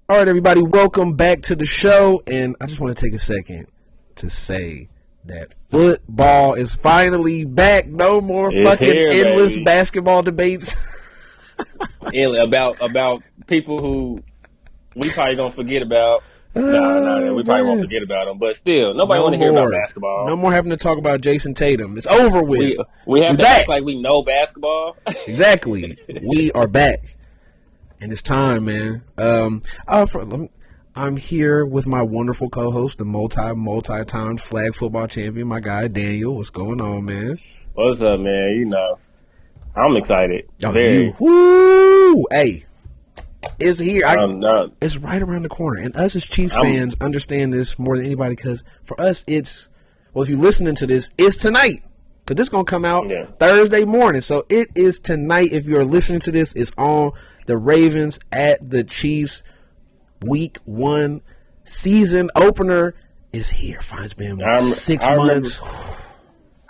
All right, everybody, welcome back to the show. And I just want to take a second to say that football is finally back. No more fucking endless basketball debates. about people who we probably gonna forget about. No, we probably won't forget about them. But still, nobody want to hear about basketball. No more having to talk about Jason Tatum. It's over with. We have to act like we know basketball. Exactly. We are back. And it's time, man. I'm here with my wonderful co-host, the multi-time flag football champion, my guy Daniel. What's going on, man? What's up, man? You know, I'm excited. Woo! Hey, it's here. It's right around the corner. And us as Chiefs fans understand this more than anybody because for us, if you're listening to this, it's tonight. Because this is going to come out Thursday morning. So it is tonight. If you're listening to this, it's on the Ravens at the Chiefs. Week 1 season opener is here. It's been 6 months.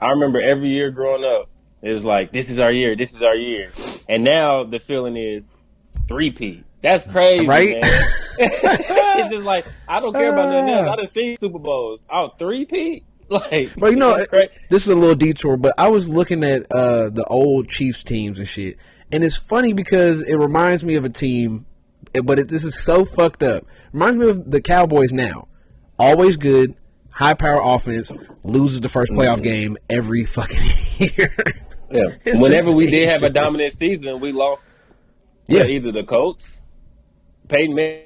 I remember every year growing up, it was like, this is our year. And now the feeling is 3P. That's crazy, right? Man. It's just like, I don't care about nothing else. I done seen Super Bowls. 3P? Like, but this is a little detour, but I was looking at the old Chiefs teams and shit. And it's funny because it reminds me of a team, but this is so fucked up. Reminds me of the Cowboys now. Always good, high power offense, loses the first playoff game every fucking year. Yeah. Whenever we did have a dominant season, we lost to either the Colts, Peyton Manning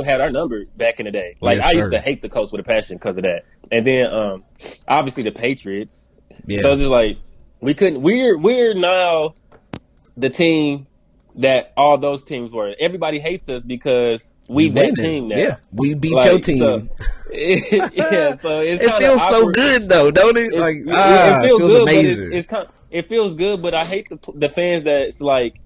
had our number back in the day. Like, I used to hate the Colts with a passion because of that. And then, obviously, the Patriots. Yeah. So it's just like, we couldn't. We're now the team that all those teams were. Everybody hates us because we that team now. Yeah, we beat your team. So, so it's it feels so good though, don't it? It feels good, amazing. But it feels good, but I hate the fans that's like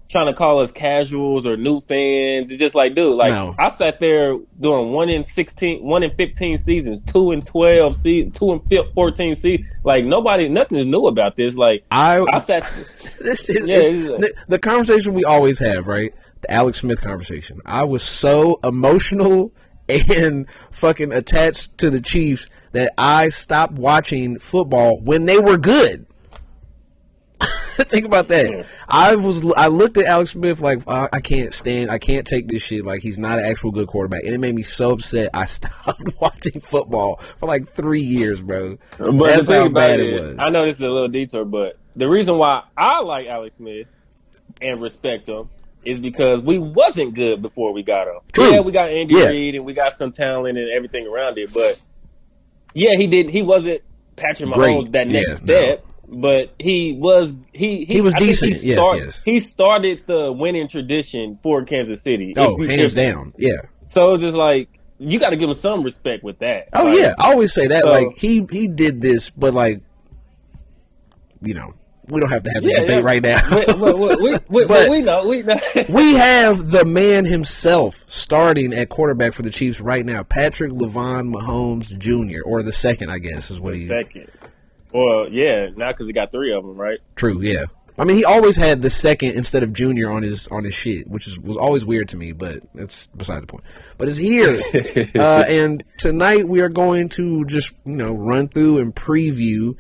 trying to call us casuals or new fans. It's just like, dude, I sat there doing 1 in 15 seasons, 2 in 12 seasons, 2 in 14 seasons. Like, nothing's new about this. Like, I sat. The conversation we always have, right? The Alex Smith conversation. I was so emotional and fucking attached to the Chiefs that I stopped watching football when they were good. Think about that. I looked at Alex Smith like, I can't take this shit. Like, he's not an actual good quarterback. And it made me so upset I stopped watching football for like 3 years, bro. But that's how bad it was. I know this is a little detour, but the reason why I like Alex Smith and respect him is because we wasn't good before we got him. True. Yeah, we got Andy Reid and we got some talent and everything around it, but he wasn't Patrick Mahomes that next step. No. But he was decent. He started the winning tradition for Kansas City. Hands down. Yeah. So it's just like, you got to give him some respect with that. Oh, like, yeah. I always say that. So, like, he did this, but, like, you know, we don't have to have the debate right now. We know. We have the man himself starting at quarterback for the Chiefs right now, Patrick LeVon Mahomes Jr., or the second, I guess, is what second. Well, yeah, not because he got 3 of them, right? True, yeah. I mean, he always had the second instead of junior on his shit, which was always weird to me, but that's beside the point. But it's here, and tonight we are going to just run through and preview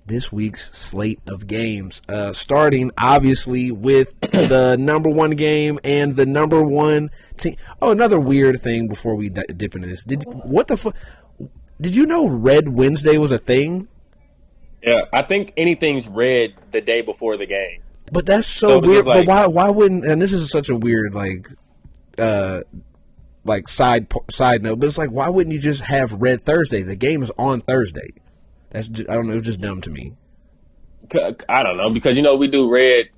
this week's slate of games, starting obviously with the number 1 game and the number 1 team. Oh, another weird thing before we dip into this. Did you know Red Wednesday was a thing? Yeah, I think anything's red the day before the game. But that's so weird. But why wouldn't? And this is such a weird side note. But it's like, why wouldn't you just have Red Thursday? The game is on Thursday. I don't know. It's just dumb to me. I don't know because we do Red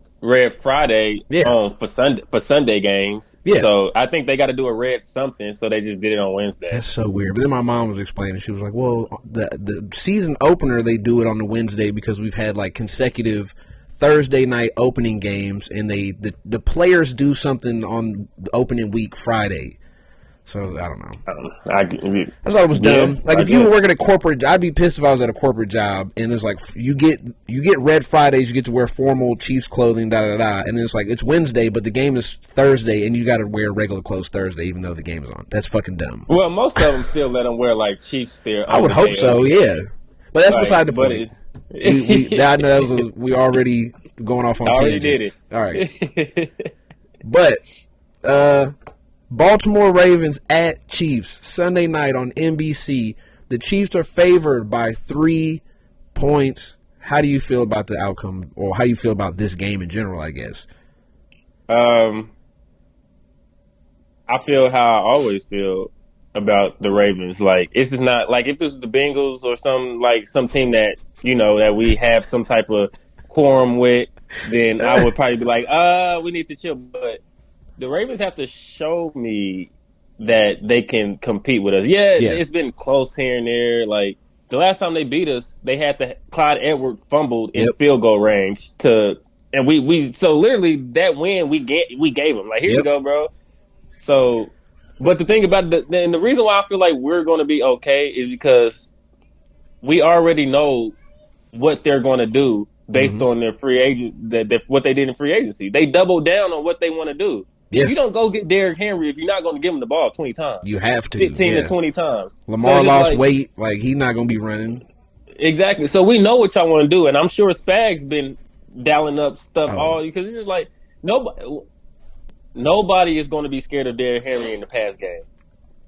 Friday for Sunday games. Yeah. So I think they got to do a red something, so they just did it on Wednesday. That's so weird. But then my mom was explaining. She was like, well, the season opener, they do it on the Wednesday because we've had like consecutive Thursday night opening games, and the players do something on the opening week Friday. So I don't know. I thought it was dumb. Like if you were working at corporate, I'd be pissed if I was at a corporate job and it's like you get Red Fridays, you get to wear formal Chiefs clothing, and then it's like it's Wednesday, but the game is Thursday, and you got to wear regular clothes Thursday, even though the game is on. That's fucking dumb. Well, most of them still let them wear like Chiefs there. I would hope so, yeah. But that's beside the point. I know we already going off on already tangents. did All it. right. But Baltimore Ravens at Chiefs Sunday night on NBC. The Chiefs are favored by 3 points. How do you feel about the outcome, or how do you feel about this game in general, I guess? I feel how I always feel about the Ravens. Like, it's just not like if this was the Bengals or some team that, that we have some type of quorum with, then I would probably be like, we need to chill. But the Ravens have to show me that they can compete with us. Yeah, it's been close here and there. Like, the last time they beat us, they had Clyde Edwards fumbled in field goal range and we so literally that win we gave them. Like, here you go, bro. So, but the thing about the reason why I feel like we're going to be okay is because we already know what they're going to do based on their free agent, what they did in free agency. They doubled down on what they want to do. Yeah. You don't go get Derrick Henry if you're not going to give him the ball 20 times. You have to. 15 to 20 times. Lamar lost weight. Like, he's not going to be running. Exactly. So we know what y'all want to do. And I'm sure Spag's been dialing up stuff because it's just like nobody is going to be scared of Derrick Henry in the pass game.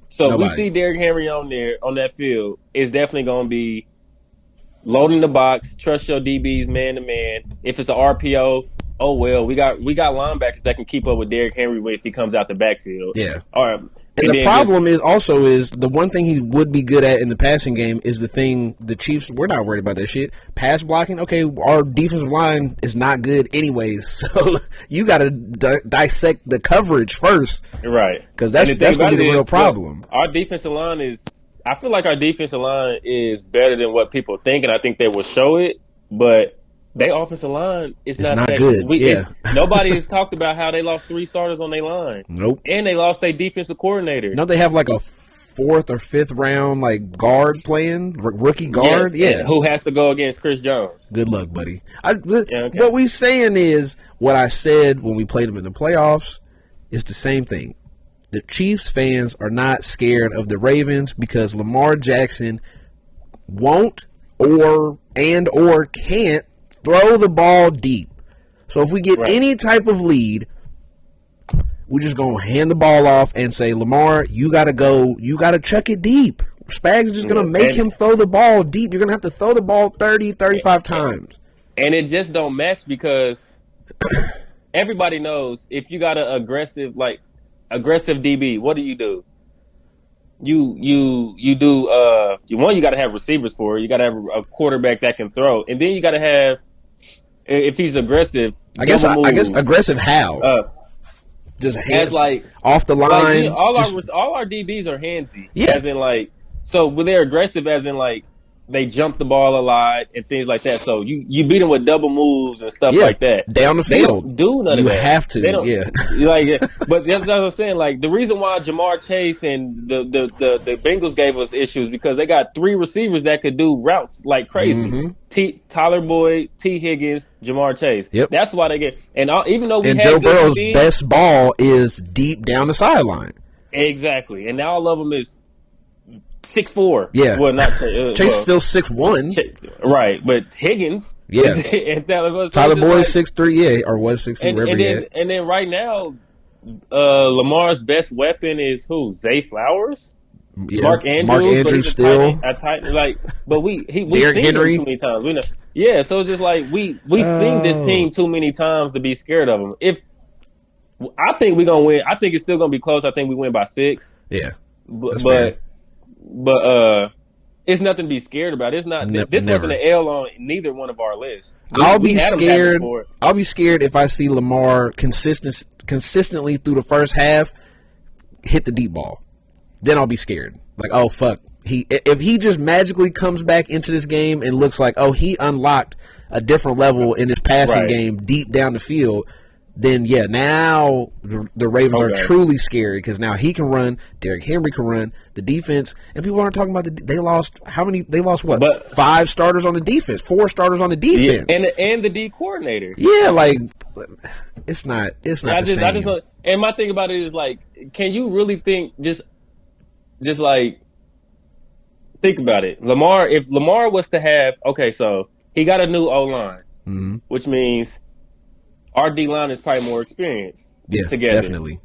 So if we see Derrick Henry on that field, it's definitely going to be loading the box, trust your DBs man to man. If it's an RPO, oh well, we got linebackers that can keep up with Derrick Henry if he comes out the backfield. Yeah. All right. And the problem is the one thing he would be good at in the passing game is the thing the Chiefs, we're not worried about that shit. Pass blocking, okay, our defensive line is not good anyways, so you got to dissect the coverage first. Right. Because that's going to be the real problem. Our defensive line I feel like our defensive line is better than what people think, and I think they will show it, but their offensive line is not that good. Nobody has talked about how they lost 3 starters on their line. Nope. And they lost their defensive coordinator. No, they have like a 4th or 5th round like guard playing, rookie guard. Yes, who has to go against Chris Jones. Good luck, buddy. What we saying is what I said when we played them in the playoffs is the same thing. The Chiefs fans are not scared of the Ravens because Lamar Jackson won't or can't throw the ball deep. So if we get any type of lead, we're just going to hand the ball off and say, Lamar, you got to go. You got to chuck it deep. Spags is just going to make him throw the ball deep. You're going to have to throw the ball 30, 35 times. And it just don't match because everybody knows if you got an aggressive DB, what do? You do you got to have receivers for it. You got to have a quarterback that can throw, and then you got to have, if he's aggressive, I guess aggressive how? Just as like off the line. Like, all our DBs are handsy. Yeah. As in like, so when they're aggressive, as in like they jump the ball a lot and things like that. So you beat them with double moves and stuff like that. Down the field. They don't do none of that. You have to. They don't, but that's what I'm saying. Like, the reason why Jamar Chase and the Bengals gave us issues because they got 3 receivers that could do routes like crazy. Mm-hmm. Tyler Boyd, T. Higgins, Jamar Chase. Yep. That's why they get. And even though Joe Burrow's best ball is deep down the sideline. Exactly. And all of them is 6'4". Yeah. Well, not Chase still 6'1". Right, but Higgins. Yeah. And Tyler Boyd 6'3", or was 6'3", and then right now, Lamar's best weapon is who? Zay Flowers? Yeah. Mark Andrews but he's still but we've seen Henry. him too many times. We know. Yeah, so it's just like we've seen this team too many times to be scared of them. If I think we're gonna win, I think it's still gonna be close. I think we win by 6. Yeah, but it's nothing to be scared about. It's not. This wasn't an L on neither one of our lists. I'll be scared. I'll be scared if I see Lamar consistently through the first half hit the deep ball. Then I'll be scared. Like, oh fuck. If he just magically comes back into this game and looks like, oh, he unlocked a different level in his passing game deep down the field, then yeah, now the Ravens are truly scary because now he can run, Derrick Henry can run, the defense, and people aren't talking about they lost how many? They lost what? But 5 starters on the defense, 4 starters on the defense, and the D coordinator. Yeah, like it's not the same. And my thing about it is like, can you really think just like think about it? If Lamar was to have so he got a new O-line, which means our D-line is probably more experienced together. Definitely.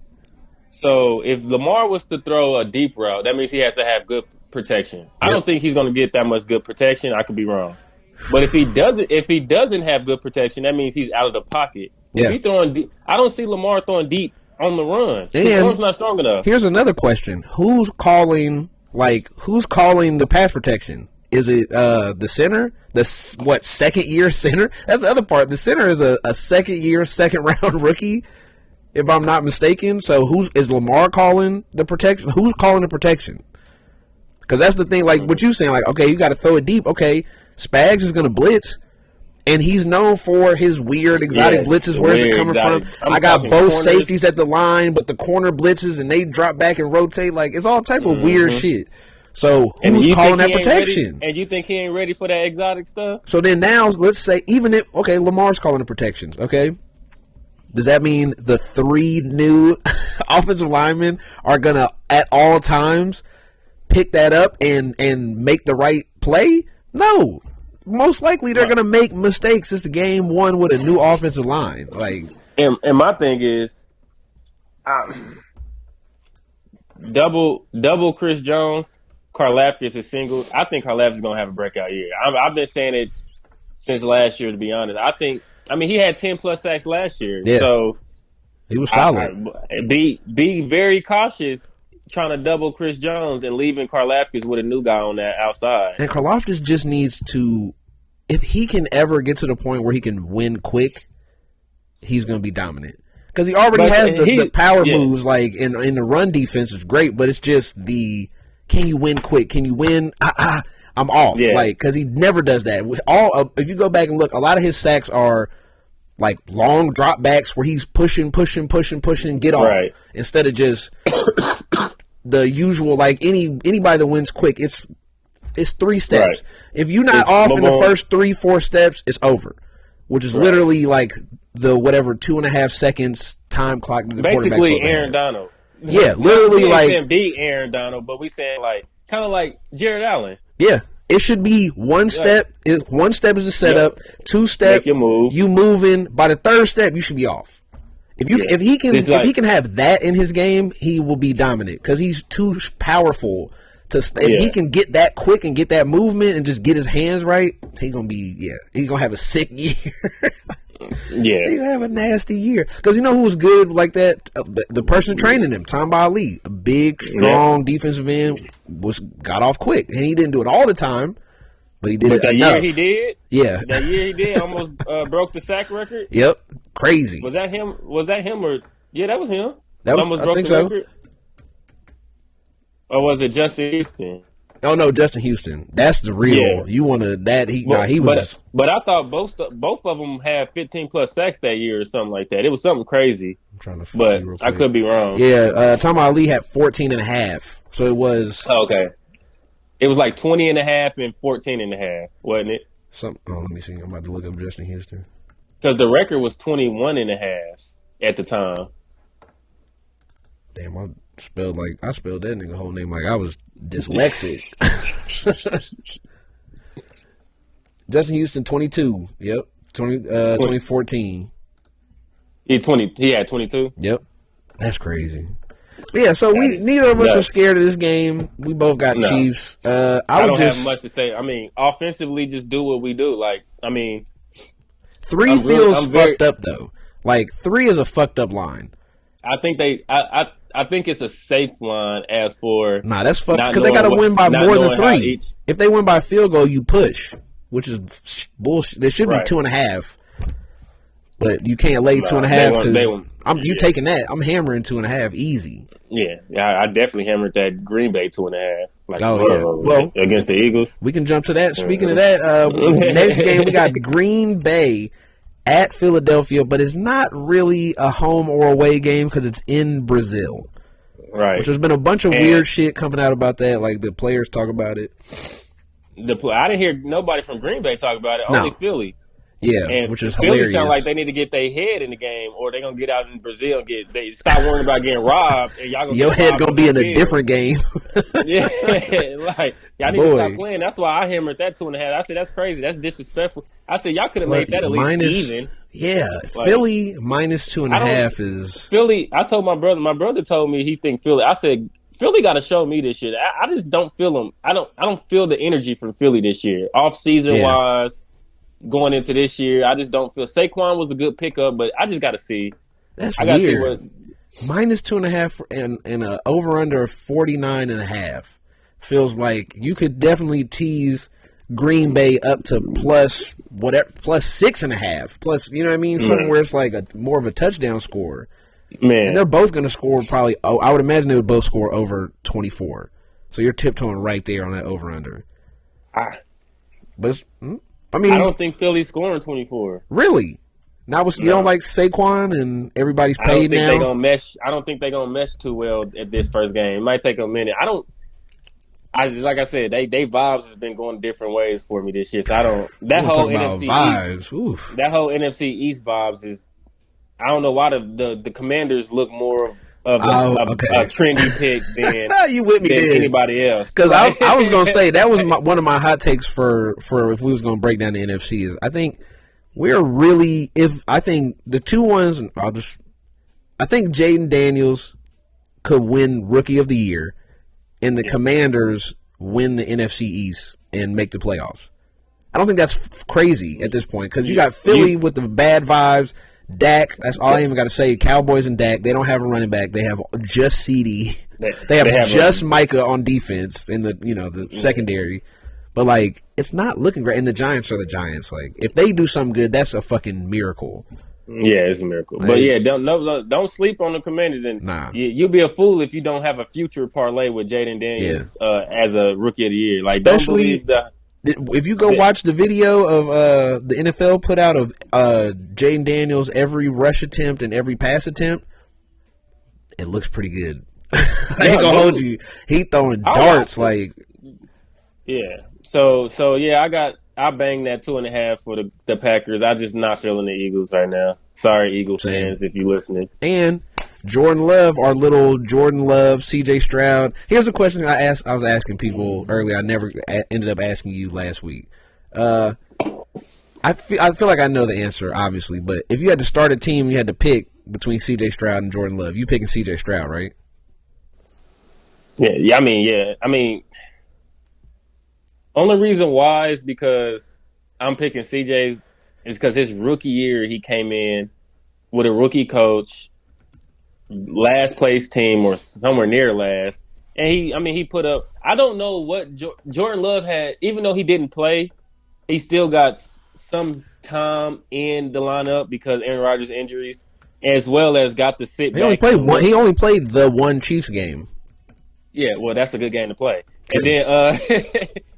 So if Lamar was to throw a deep route, that means he has to have good protection. Yep. I don't think he's going to get that much good protection. I could be wrong. But if he doesn't have good protection, that means he's out of the pocket. Yeah. If he throwing deep, I don't see Lamar throwing deep on the run. His arm's not strong enough. Here's another question. Who's calling the pass protection? Is it the center? Second year center? That's the other part. The center is a second year, second round rookie, if I'm not mistaken. So is Lamar calling the protection? Who's calling the protection? Because that's the thing. Like what you saying, like okay, you got to throw it deep. Okay, Spags is going to blitz, and he's known for his weird exotic blitzes. Where's it coming from? I got both corners. Safeties at the line, but the corner blitzes and they drop back and rotate. Like it's all type of weird shit. So who's calling that protection? And you think he ain't ready for that exotic stuff? So then now let's say even if Lamar's calling the protections, okay? Does that mean the 3 new offensive linemen are gonna at all times pick that up and make the right play? No. Most likely they're gonna make mistakes. It's the game 1 with a new offensive line. Like and my thing is double Chris Jones. Karlaftis is single. I think Karlaftis is going to have a breakout year. I've been saying it since last year, to be honest. I mean, he had 10+ sacks last year. Yeah. So he was solid. Be very cautious trying to double Chris Jones and leaving Karlaftis with a new guy on that outside. And Karlaftis just needs to, if he can ever get to the point where he can win quick, he's going to be dominant. Because he already has the power moves, like in the run defense is great, but it's just can you win quick? Can you win? I'm off. Yeah. Like, because he never does that. If you go back and look, a lot of his sacks are like long drop backs where he's pushing, get off. Right. Instead of just the usual, like anybody that wins quick, it's 3 steps. Right. If you're not off in the first 3-4 steps, it's over. Which is literally like the 2.5 seconds time clock. Basically, Aaron Donald. Yeah, literally like beat Aaron Donald, but we saying like kind of like Jared Allen. Yeah, it should be 1 step. 1 step is the setup. 2 step, you moving. By the 3rd step, you should be off. If he can have that in his game, he will be dominant because he's too powerful to. If he can get that quick and get that movement and just get his hands right, he's gonna have a sick year. Yeah, he'll have a nasty year because you know who was good like that? The person training him, Tamba Ali, a big, strong defensive end, got off quick, and he didn't do it all the time, but he did it enough. Year he did, yeah, that year he did almost broke the sack record. Yep, crazy. Was that him? Or that was him? That was, almost I broke think the so. record. Or was it Justin Houston? Oh no, Justin Houston. That's the real. Yeah. You want to that? He was. But I thought both of them had 15+ sacks that year or something like that. It was something crazy. I'm trying to. But I could be wrong. Yeah, Tom Ali had 14.5. So it was. Oh, okay. It was like 20.5 and 14.5, wasn't it? Let me see. I'm about to look up Justin Houston. Because the record was 21.5 at the time. Damn, I spelled that nigga whole name like I was dyslexic. Justin Houston, 22. Yep. 2014. He had 22? Yep. That's crazy. But yeah, so neither of us are scared of this game. We both got Chiefs. I don't have much to say. I mean, offensively, just do what we do. Like, I mean, 3 feels fucked up though. Like 3 is a fucked up line. I think I think it's a safe line as for that's fucked because they got to win by more than 3. If they win by a field goal, you push, which is bullshit. There should be 2.5, but you can't lay 2.5 because you taking that. I'm hammering 2.5 easy. Yeah, I definitely hammered that Green Bay 2.5. Like, well, against the Eagles. We can jump to that. Speaking of that, next game we got Green Bay at Philadelphia, but it's not really a home or away game because it's in Brazil. Right. Which has been a bunch of weird shit coming out about that. Like the players talk about it. I didn't hear nobody from Green Bay talk about it. No. Only Philly. Yeah, and which is Philly hilarious. Sound like they need to get their head in the game, or they're gonna get out in Brazil and they stop worrying about getting robbed. And y'all your head gonna be in a different game. Yeah, like y'all need to stop playing. That's why I hammered that 2.5. I said that's crazy. That's disrespectful. I said y'all could have made that at least even. Yeah, like, Philly minus 2.5 is Philly. I told my brother. My brother told me he think Philly. I said Philly got to show me this shit. I just don't feel them. I don't feel the energy from Philly this year. Off season wise. Going into this year, I just don't feel Saquon was a good pickup, but I just got to see. That's I gotta weird. See what, minus 2.5 and a over under 49.5 feels like you could definitely tease Green Bay up to plus 6.5 plus. You know what I mean? Something where it's like more of a touchdown score. Man, and they're both going to score probably. Oh, I would imagine they would both score over 24. So you're tiptoeing right there on that over under. But I mean, I don't think Philly's scoring 24. Really? Now, you don't like Saquon and everybody's paid now? I don't think they're gonna mesh too well at this first game. It might take a minute. Like I said, they vibes has been going different ways for me this year. So I don't. That whole NFC East, that whole NFC East vibes is. I don't know why the Commanders look more of a trendy pick than you with me than anybody else. Because I was going to say that was one of my hot takes for if we was going to break down the NFC is I think we're really I think the two ones I think Jaden Daniels could win Rookie of the Year and the Commanders win the NFC East and make the playoffs. I don't think that's crazy at this point because you got Philly with the bad vibes. Dak, that's all I even got to say. Cowboys and Dak, they don't have a running back. They have just CD. They have just Micah on defense in the secondary. But like, it's not looking great. And the Giants are the Giants. Like, if they do something good, that's a fucking miracle. Yeah, it's a miracle. Like, but yeah, don't sleep on the Commanders. And you'll be a fool if you don't have a future parlay with Jaden Daniels as a Rookie of the Year. Like, especially don't believe if you go watch the video of the NFL put out of Jaden Daniels every rush attempt and every pass attempt, it looks pretty good. I ain't gonna hold you. He throwing darts like. Yeah. So yeah, I banged that 2.5 for the Packers. I just not feeling the Eagles right now. Sorry, Eagle fans, if you're listening. And Jordan Love, our little Jordan Love, CJ Stroud. Here's a question I was asking people earlier. I never ended up asking you last week. I feel like I know the answer, obviously, but if you had to start a team, you had to pick between CJ Stroud and Jordan Love. You picking CJ Stroud, right? Yeah. I mean, only reason why is because I'm picking CJ's is because his rookie year he came in with a rookie coach. Last place team or somewhere near last. And he put up, I don't know what Jordan Love had, even though he didn't play, he still got some time in the lineup because Aaron Rodgers injuries, as well as got to sit back. He only played the one Chiefs game. Yeah, well, that's a good game to play. And then,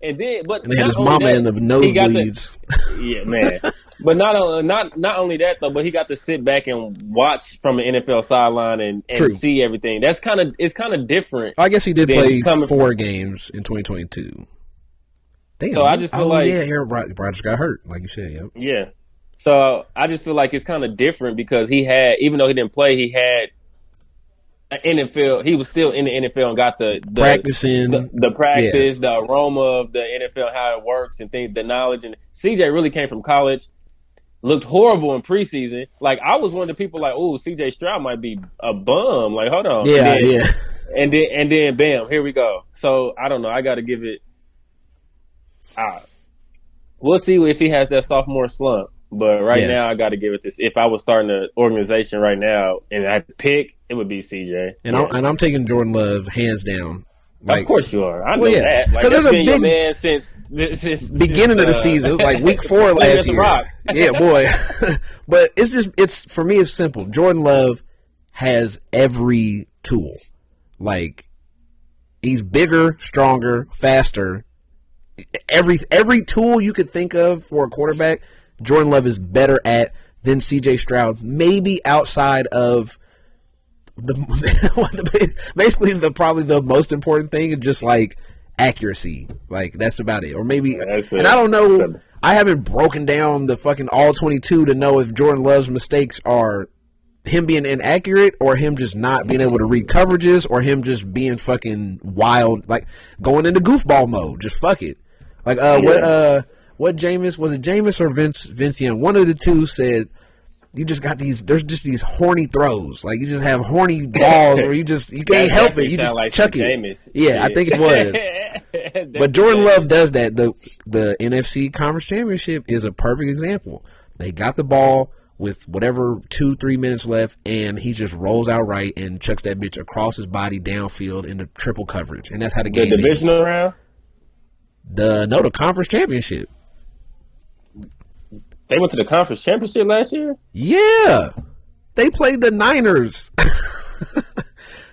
and they had his mama in the nosebleeds. Yeah, man. But not only that though, but he got to sit back and watch from an NFL sideline and see everything. It's kind of different. I guess he did play 4 games in 2022. Damn, so I just feel Aaron Rodgers got hurt, like you said. Yep. Yeah. So I just feel like it's kind of different because even though he didn't play, he had NFL. He was still in the NFL and got the practicing, the practice, the aroma of the NFL, how it works, and things, the knowledge. And CJ really came from college. Looked horrible in preseason. Like, I was one of the people like, oh, CJ Stroud might be a bum. Like, hold on. Yeah. And then, bam, here we go. So, I don't know. I got to give it we'll see if he has that sophomore slump. But now, I got to give it this. If I was starting an organization right now and I had to pick, it would be CJ. And I'm taking Jordan Love hands down. Like, of course you are. I know that. Like, that's been your man since beginning of the season. It was like week 4 last year. Yeah, boy. But it's for me, it's simple. Jordan Love has every tool. Like, he's bigger, stronger, faster. Every tool you could think of for a quarterback, Jordan Love is better at than C.J. Stroud, maybe outside of basically probably the most important thing is just like accuracy. Like that's about it. Or maybe, and I don't know. I haven't broken down the fucking all 22 to know if Jordan Love's mistakes are him being inaccurate or him just not being able to read coverages or him just being fucking wild, like going into goofball mode. Just fuck it. Like what Jameis, was it Jameis or Vince Young? One of the two said, you just got there's just these horny throws. Like you just have horny balls where you can't help it. You just like chuck it. Jameis yeah, shit. I think it was. But Jordan Love does that. The NFC Conference Championship is a perfect example. They got the ball with whatever 2-3 minutes left, and he just rolls out right and chucks that bitch across his body downfield into triple coverage. And that's how the game ends. The divisional round? The Conference Championship. They went to the Conference Championship last year? Yeah. They played the Niners.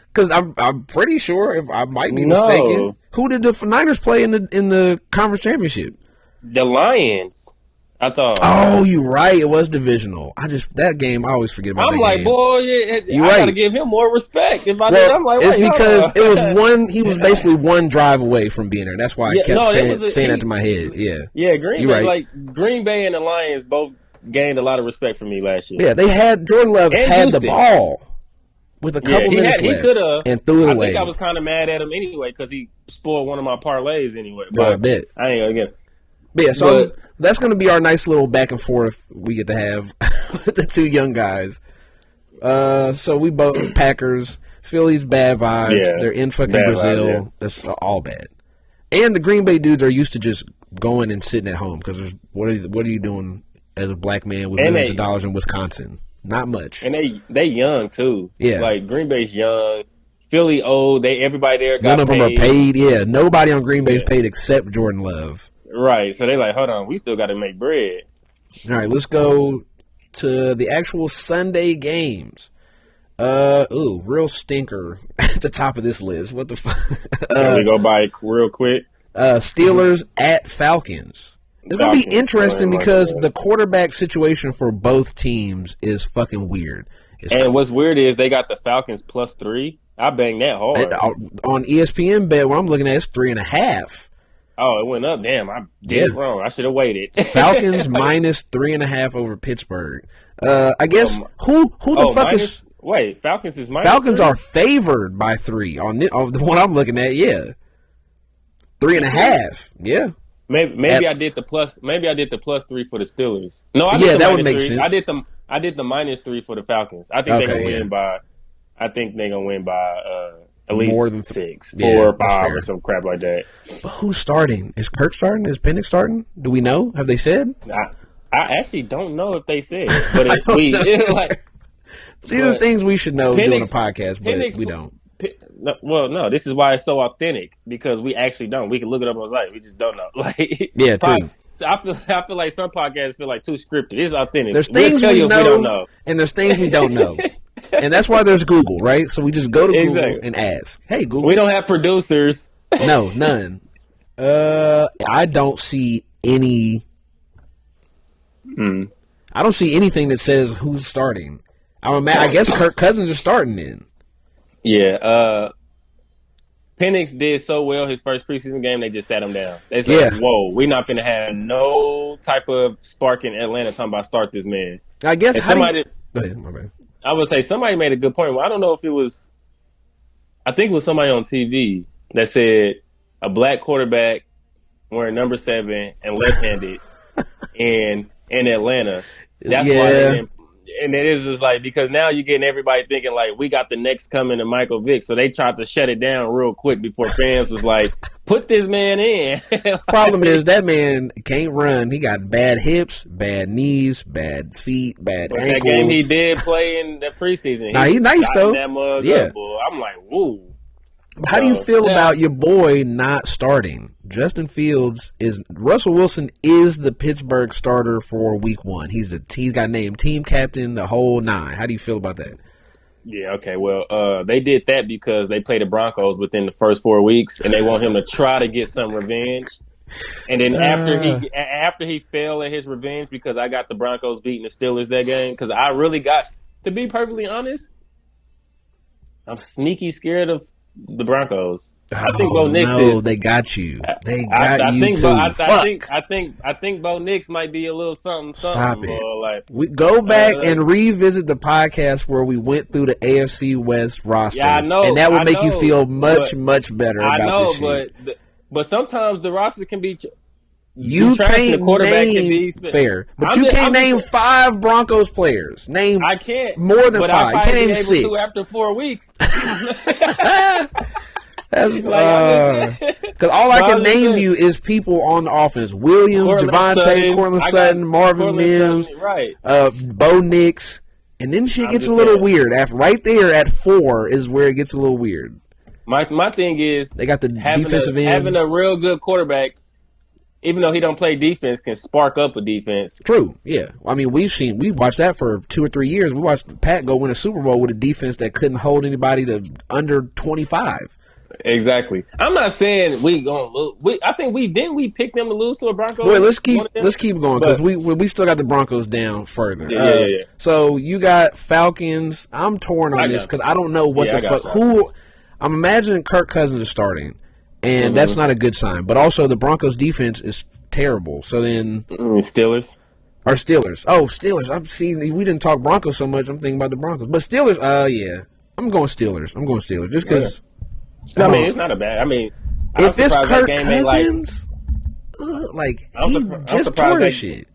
Because I'm pretty sure, if I might be mistaken, who did the Niners play in the Conference Championship? The Lions. I thought. Oh, you're right. It was divisional. That game, I always forget about that game. I'm like, boy, I gotta give him more respect. I'm like, it's because it was one. He was basically one drive away from being there. That's why I kept saying that to my head. Yeah. Yeah, Green Bay and the Lions both gained a lot of respect from me last year. Yeah, they had Jordan Love had the ball with a couple minutes left. He could have and threw it away. I think I was kind of mad at him anyway because he spoiled one of my parlays anyway. But I bet. I ain't gonna get it. But yeah, so that's going to be our nice little back and forth we get to have with the two young guys. So we both Packers, Philly's bad vibes. Yeah, they're in fucking Brazil. Vibes, yeah. That's all bad. And the Green Bay dudes are used to just going and sitting at home because what are you doing as a black man with millions of dollars in Wisconsin? Not much. And they young too. Yeah, like Green Bay's young. Philly old. Everybody there got none of them are paid. Yeah, nobody on Green Bay's paid except Jordan Love. Right, so they like, hold on, we still got to make bread. All right, let's go to the actual Sunday games. Real stinker at the top of this list. What the fuck? Can we go by real quick? Steelers at Falcons. It's going to be interesting because the quarterback situation for both teams is fucking weird. And what's weird is they got the Falcons +3. I banged that hard. On ESPN bet, what I'm looking at is 3.5. Oh, it went up. Damn, I did it wrong. I should have waited. Falcons -3.5 over Pittsburgh. I guess who the fuck is? Wait, Falcons is -3? Falcons are favored by 3 on the one I'm looking at. Yeah, 3.5. Yeah. Maybe I did the plus. Maybe I did the +3 for the Steelers. No, I did the that would make sense. I did the -3 for the Falcons. I think they're gonna win by. I think they're gonna win by. At least more than 6, 4 or 5 or some crap like that. But who's starting? Is Kirk starting? Is Penix starting? Do we know? Have they said? I actually don't know if they said. But it's like these are things we should know doing a podcast, but we don't. No. This is why it's so authentic because we actually don't. We can look it up on the site. We just don't know. Like, yeah, true. So I feel like some podcasts feel like too scripted. It's authentic. There's things we don't know, and there's things we don't know. And that's why there's Google, right? So we just go to Google and ask. Hey, Google. We don't have producers. No, none. I don't see any. I don't see anything that says who's starting. I guess Kirk Cousins is starting then. Yeah. Penix did so well his first preseason game, they just sat him down. They said, whoa, we're not finna have no type of spark in Atlanta talking about start this man. I guess go ahead, my bad. I would say somebody made a good point. Well, I don't know if it was – I think it was somebody on TV that said a black quarterback wearing number 7 and left-handed in Atlanta. That's why they didn't – and it is just like because now you're getting everybody thinking like we got the next coming to Michael Vick. So they tried to shut it down real quick before fans was like, put this man in. Problem is that man can't run. He got bad hips, bad knees, bad feet, bad ankles. That game he did play in the preseason. He's nice though. That mug up, boy. I'm like, woo. How do you feel about your boy not starting? Justin Fields Russell Wilson is the Pittsburgh starter for week 1. He's got named team captain, the whole 9. How do you feel about that? Yeah, okay. Well, they did that because they played the Broncos within the first 4 weeks and they want him to try to get some revenge. And then after he fell in his revenge because I got the Broncos beating the Steelers that game, because I really got, to be perfectly honest, I'm sneaky scared of the Broncos. I think Bo Nix is. They got you. They got you too. I think Bo Nix might be a little something. Stop it. Like, we go back and revisit the podcast where we went through the AFC West rosters. Yeah, I know, and that would make you feel much better. I about know, this shit. but sometimes the roster can be. You can't the quarterback name can be fair, but you can't name 5 Broncos players. Name I can't more than 5. You can't name 6 after 4 weeks. That's because all I can name you is people on the offense: Williams, Javonte, Courtland Sutton, Marvin Mims, right? Bo Nix, and then shit gets a little weird. After right there at 4 is where it gets a little weird. My thing is they got the defensive end. Having a real good quarterback, even though he don't play defense, can spark up a defense. True, yeah. I mean, we watched that for 2 or 3 years. We watched Pat go win a Super Bowl with a defense that couldn't hold anybody to under 25. Exactly. I'm not saying we gonna lose. I think we pick them to lose to a Broncos. Wait, let's keep going because we still got the Broncos down further. Yeah. So you got Falcons. I'm torn on this because I don't know what the fuck. Who? I'm imagining Kirk Cousins is starting, and that's not a good sign. But also the Broncos defense is terrible. So then Steelers. Or Steelers. Oh, Steelers. I've seen. We didn't talk Broncos so much. I'm thinking about the Broncos, but Steelers. Yeah, I'm going Steelers. Just because. I mean, it's not a bad. I mean, if it's Kirk Cousins, he just tore the shit.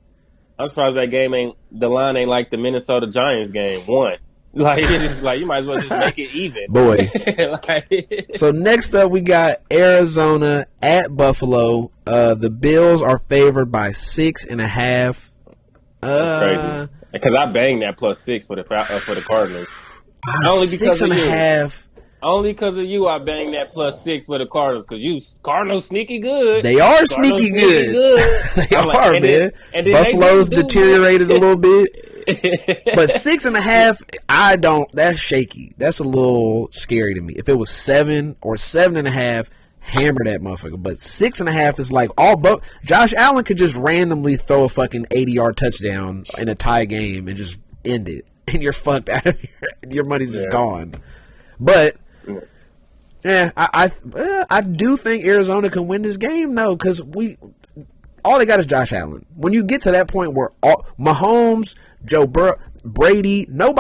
I'm surprised that game the line ain't like the Minnesota Giants game 1. Like it's just like you might as well just make it even, boy. So next up, we got Arizona at Buffalo. The Bills are favored by 6.5. That's crazy because I banged that +6 for the Cardinals. Only because 6.5. Only because of you, I banged that +6 for the Cardinals. Because Cardinals sneaky good. They are sneaky good. They are, man. And Buffalo's deteriorated a little bit. But 6.5, that's shaky. That's a little scary to me. If it was 7 or 7.5, hammer that motherfucker. But 6.5 is like Josh Allen could just randomly throw a fucking 80-yard touchdown in a tie game and just end it. And you're fucked out of your money's just gone. But yeah, I do think Arizona can win this game, though, because all they got is Josh Allen. When you get to that point where Mahomes, Joe Burrow, Brady, no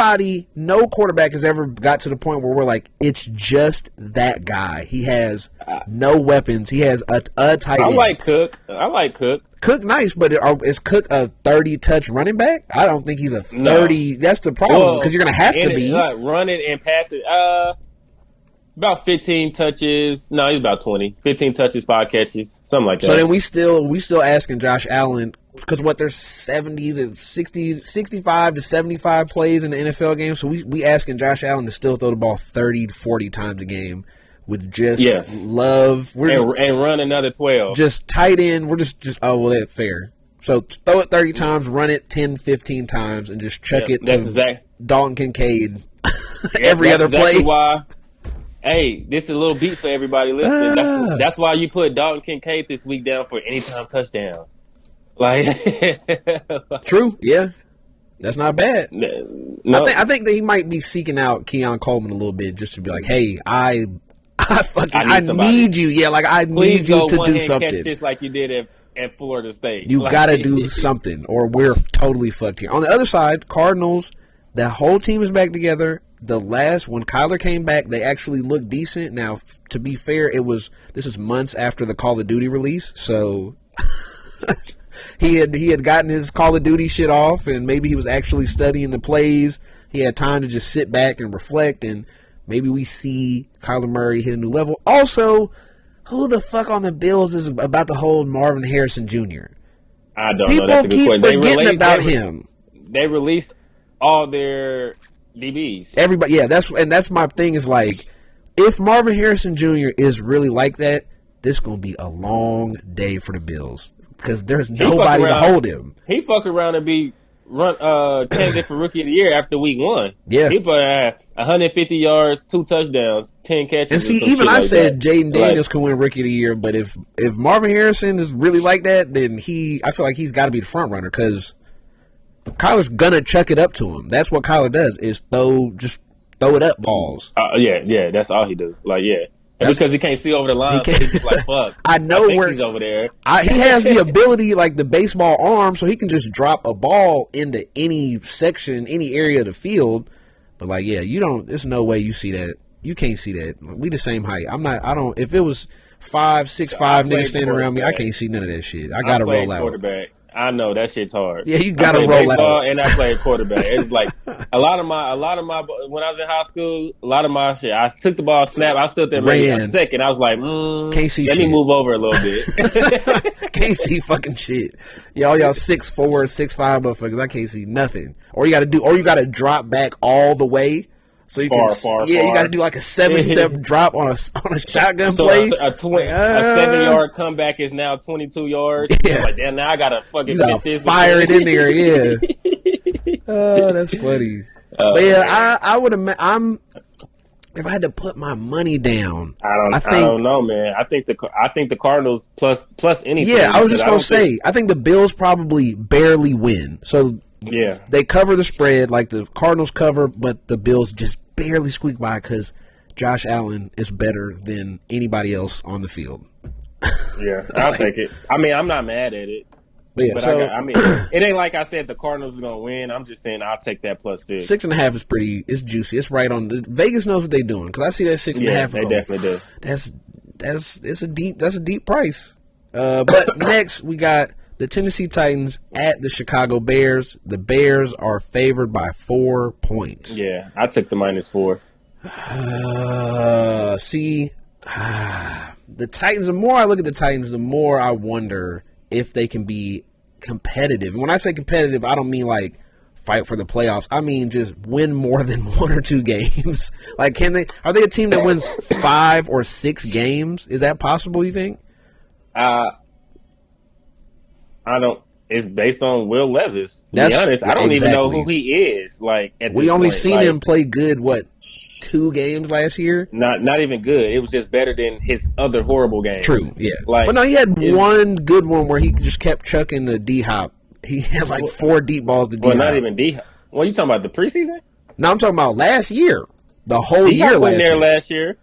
quarterback has ever got to the point where we're like, it's just that guy. He has no weapons. He has a tight end. I like Cook. Cook nice, but is Cook a 30-touch running back? I don't think he's a 30. No. That's the problem because you're going to have to be. Run it and pass it. About 15 touches. No, he's about 20. 15 touches, 5 catches, something like that. So then we still asking Josh Allen because there's 70 to 60, 65 to 75 plays in the NFL game. So we asking Josh Allen to still throw the ball 30 to 40 times a game with just love. And run another 12. Just tight end. We're just that's fair. So throw it 30 times, run it 10, 15 times, and just chuck it to Dalton Kincaid every other play. Why. Hey, this is a little beat for everybody listening. That's why you put Dalton Kincaid this week down for anytime touchdown. Like, true, yeah, that's not bad. No. I think that he might be seeking out Keon Coleman a little bit just to be like, hey, I need you. Yeah, like I need you to do something. Catch this like you did at Florida State. You got to do something, or we're totally fucked here. On the other side, Cardinals, the whole team is back together. When Kyler came back, they actually looked decent. Now, to be fair, this is months after the Call of Duty release, so he had gotten his Call of Duty shit off, and maybe he was actually studying the plays. He had time to just sit back and reflect, and maybe we see Kyler Murray hit a new level. Also, who the fuck on the Bills is about to hold Marvin Harrison Jr.? I don't know. That's a good question. People keep forgetting about him. They released all their DBs. Everybody, yeah, that's my thing is like, if Marvin Harrison Jr. is really like that, this is going to be a long day for the Bills because there's nobody to hold him. He fuck around and be candidate for rookie of the year after week 1. Yeah, he put 150 yards, 2 touchdowns, 10 catches. And see, even I said Jaden Daniels can win rookie of the year, but if Marvin Harrison is really like that, then I feel like he's got to be the front runner because Kyler's gonna chuck it up to him. That's what Kyler does is throw it up balls. Yeah, that's all he do. Like, yeah. And because he can't see over the line, so he's just like, fuck. I know where he's over there. He has the ability, like the baseball arm, so he can just drop a ball into any section, any area of the field. But like, yeah, there's no way you see that. You can't see that. We the same height. If it was 5'6", 5 niggas standing around me, I can't see none of that shit. I gotta roll out. Quarterback. I know that shit's hard. Yeah, you gotta roll out. And I played quarterback. It's like a lot of my when I was in high school, a lot of my shit. I took the ball, snap. I stood there maybe a second. I was like, can't see. Let me move over a little bit. Can't see fucking shit. Y'all 6'4", 6'5" motherfuckers. I can't see nothing. Or you gotta drop back all the way. So you far. You got to do like a 7-step drop on a shotgun play. A 7-yard comeback is now 22 yards. Yeah. Like, damn, now I got to fucking fit this. Fire it in there, yeah. Oh, that's funny. But yeah, I would imagine. If I had to put my money down, I don't know, man. I think the Cardinals plus anything. Yeah, I was just gonna say. I think the Bills probably barely win. So. Yeah, they cover the spread like the Cardinals cover, but the Bills just barely squeak by because Josh Allen is better than anybody else on the field. Yeah, I'll take it. I mean, I'm not mad at it. But yeah, it ain't like I said the Cardinals are gonna win. I'm just saying I'll take that plus 6. 6.5 is it's juicy. It's right on. Vegas knows what they're doing because I see that 6.5. Yeah, they definitely do. That's a deep price. But next we got the Tennessee Titans at the Chicago Bears. The Bears are favored by 4 points. Yeah, I took the -4. The Titans, the more I look at the Titans, the more I wonder if they can be competitive. And when I say competitive, I don't mean like fight for the playoffs. I mean just win more than 1 or 2 games. Like, are they a team that wins 5 or 6 games? Is that possible, you think? I don't. It's based on Will Levis. To be honest, I don't even know who he is. Like, we only seen him play good. 2 games last year? Not even good. It was just better than his other horrible games. True. Yeah. Like, but no, he had one good one where he just kept chucking the D-Hop. He had like 4 deep balls to D-Hop. Well, not even D-Hop. What, you talking about the preseason? No, I'm talking about last year. The whole year last year. Last year.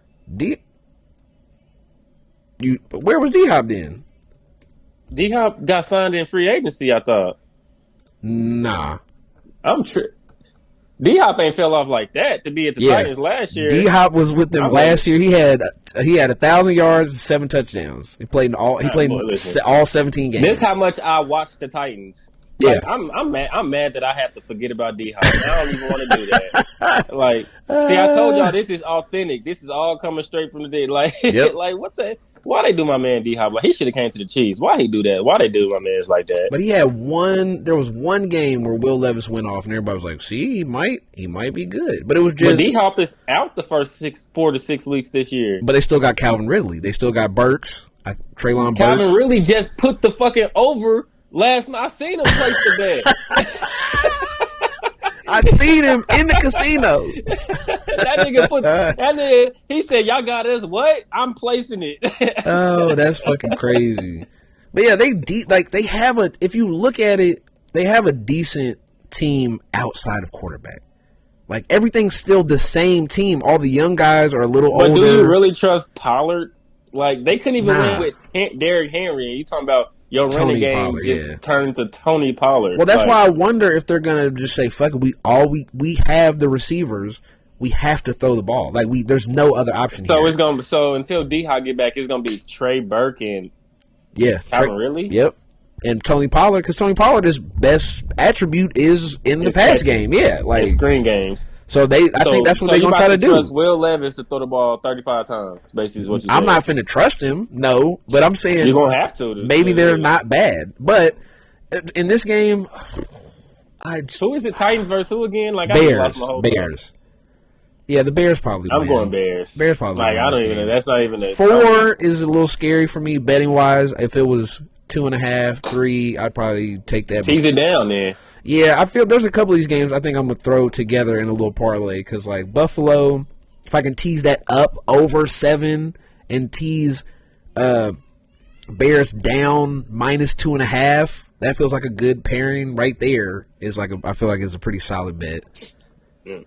Where was D-Hop then? D-Hop got signed in free agency, I thought. Nah. D-Hop ain't fell off like that to be at the Titans last year. D-Hop was with them last year. He had 1,000 yards and 7 touchdowns. He played all 17 games. This is how much I watched the Titans. Like, I'm mad that I have to forget about D-Hop. I don't even want to do that. Like, see, I told y'all this is authentic. This is all coming straight from the dead. Like, like what the? Why they do my man D-Hop? Like, he should have came to the Chiefs. Why he do that? Why they do my man's like that? But he had there was one game where Will Levis went off, and everybody was like, "See, he might be good." But it was just. But D-Hop is out the first 4 to 6 weeks this year. But they still got Calvin Ridley. They still got Burks. Treylon Burks. Calvin Ridley just put the fucking over. Last night, I seen him place the bet. I seen him in the casino. that nigga, he said, y'all got us what? I'm placing it. Oh, that's fucking crazy. But yeah, they have if you look at it, they have a decent team outside of quarterback. Like, everything's still the same team. All the young guys are a little older. But do you really trust Pollard? Like, they couldn't even win with Derrick Henry. You talking about your running game just turned to Tony Pollard. Well, that's why I wonder if they're gonna just say, "Fuck it, we have the receivers. We have to throw the ball. Like, there's no other option." So here. Until D-Hop get back, it's gonna be Trey Burke and Calvin Ridley. Yep, and Tony Pollard, because Tony Pollard's best attribute is in the pass game. Yeah, like screen games. So I think that's what they're gonna try to do. Trust Will Levis to throw the ball 35 times. Basically, is what you're saying. I'm not finna trust him, no. But I'm saying you're gonna have to. Maybe they're not bad, but in this game, who is it? Titans versus who again? Like, Bears. I lost my whole Bears. Yeah, the Bears probably. I'm going Bears. Bears probably. Like, I don't even know. That's not even a 4 is a little scary for me betting wise. If it was 2.5, 3, I'd probably take that. Tease it down then. Yeah, I feel there's a couple of these games I think I'm going to throw together in a little parlay because, like, Buffalo, if I can tease that up over 7 and tease Bears down -2.5, that feels like a good pairing right there. I feel like it's a pretty solid bet.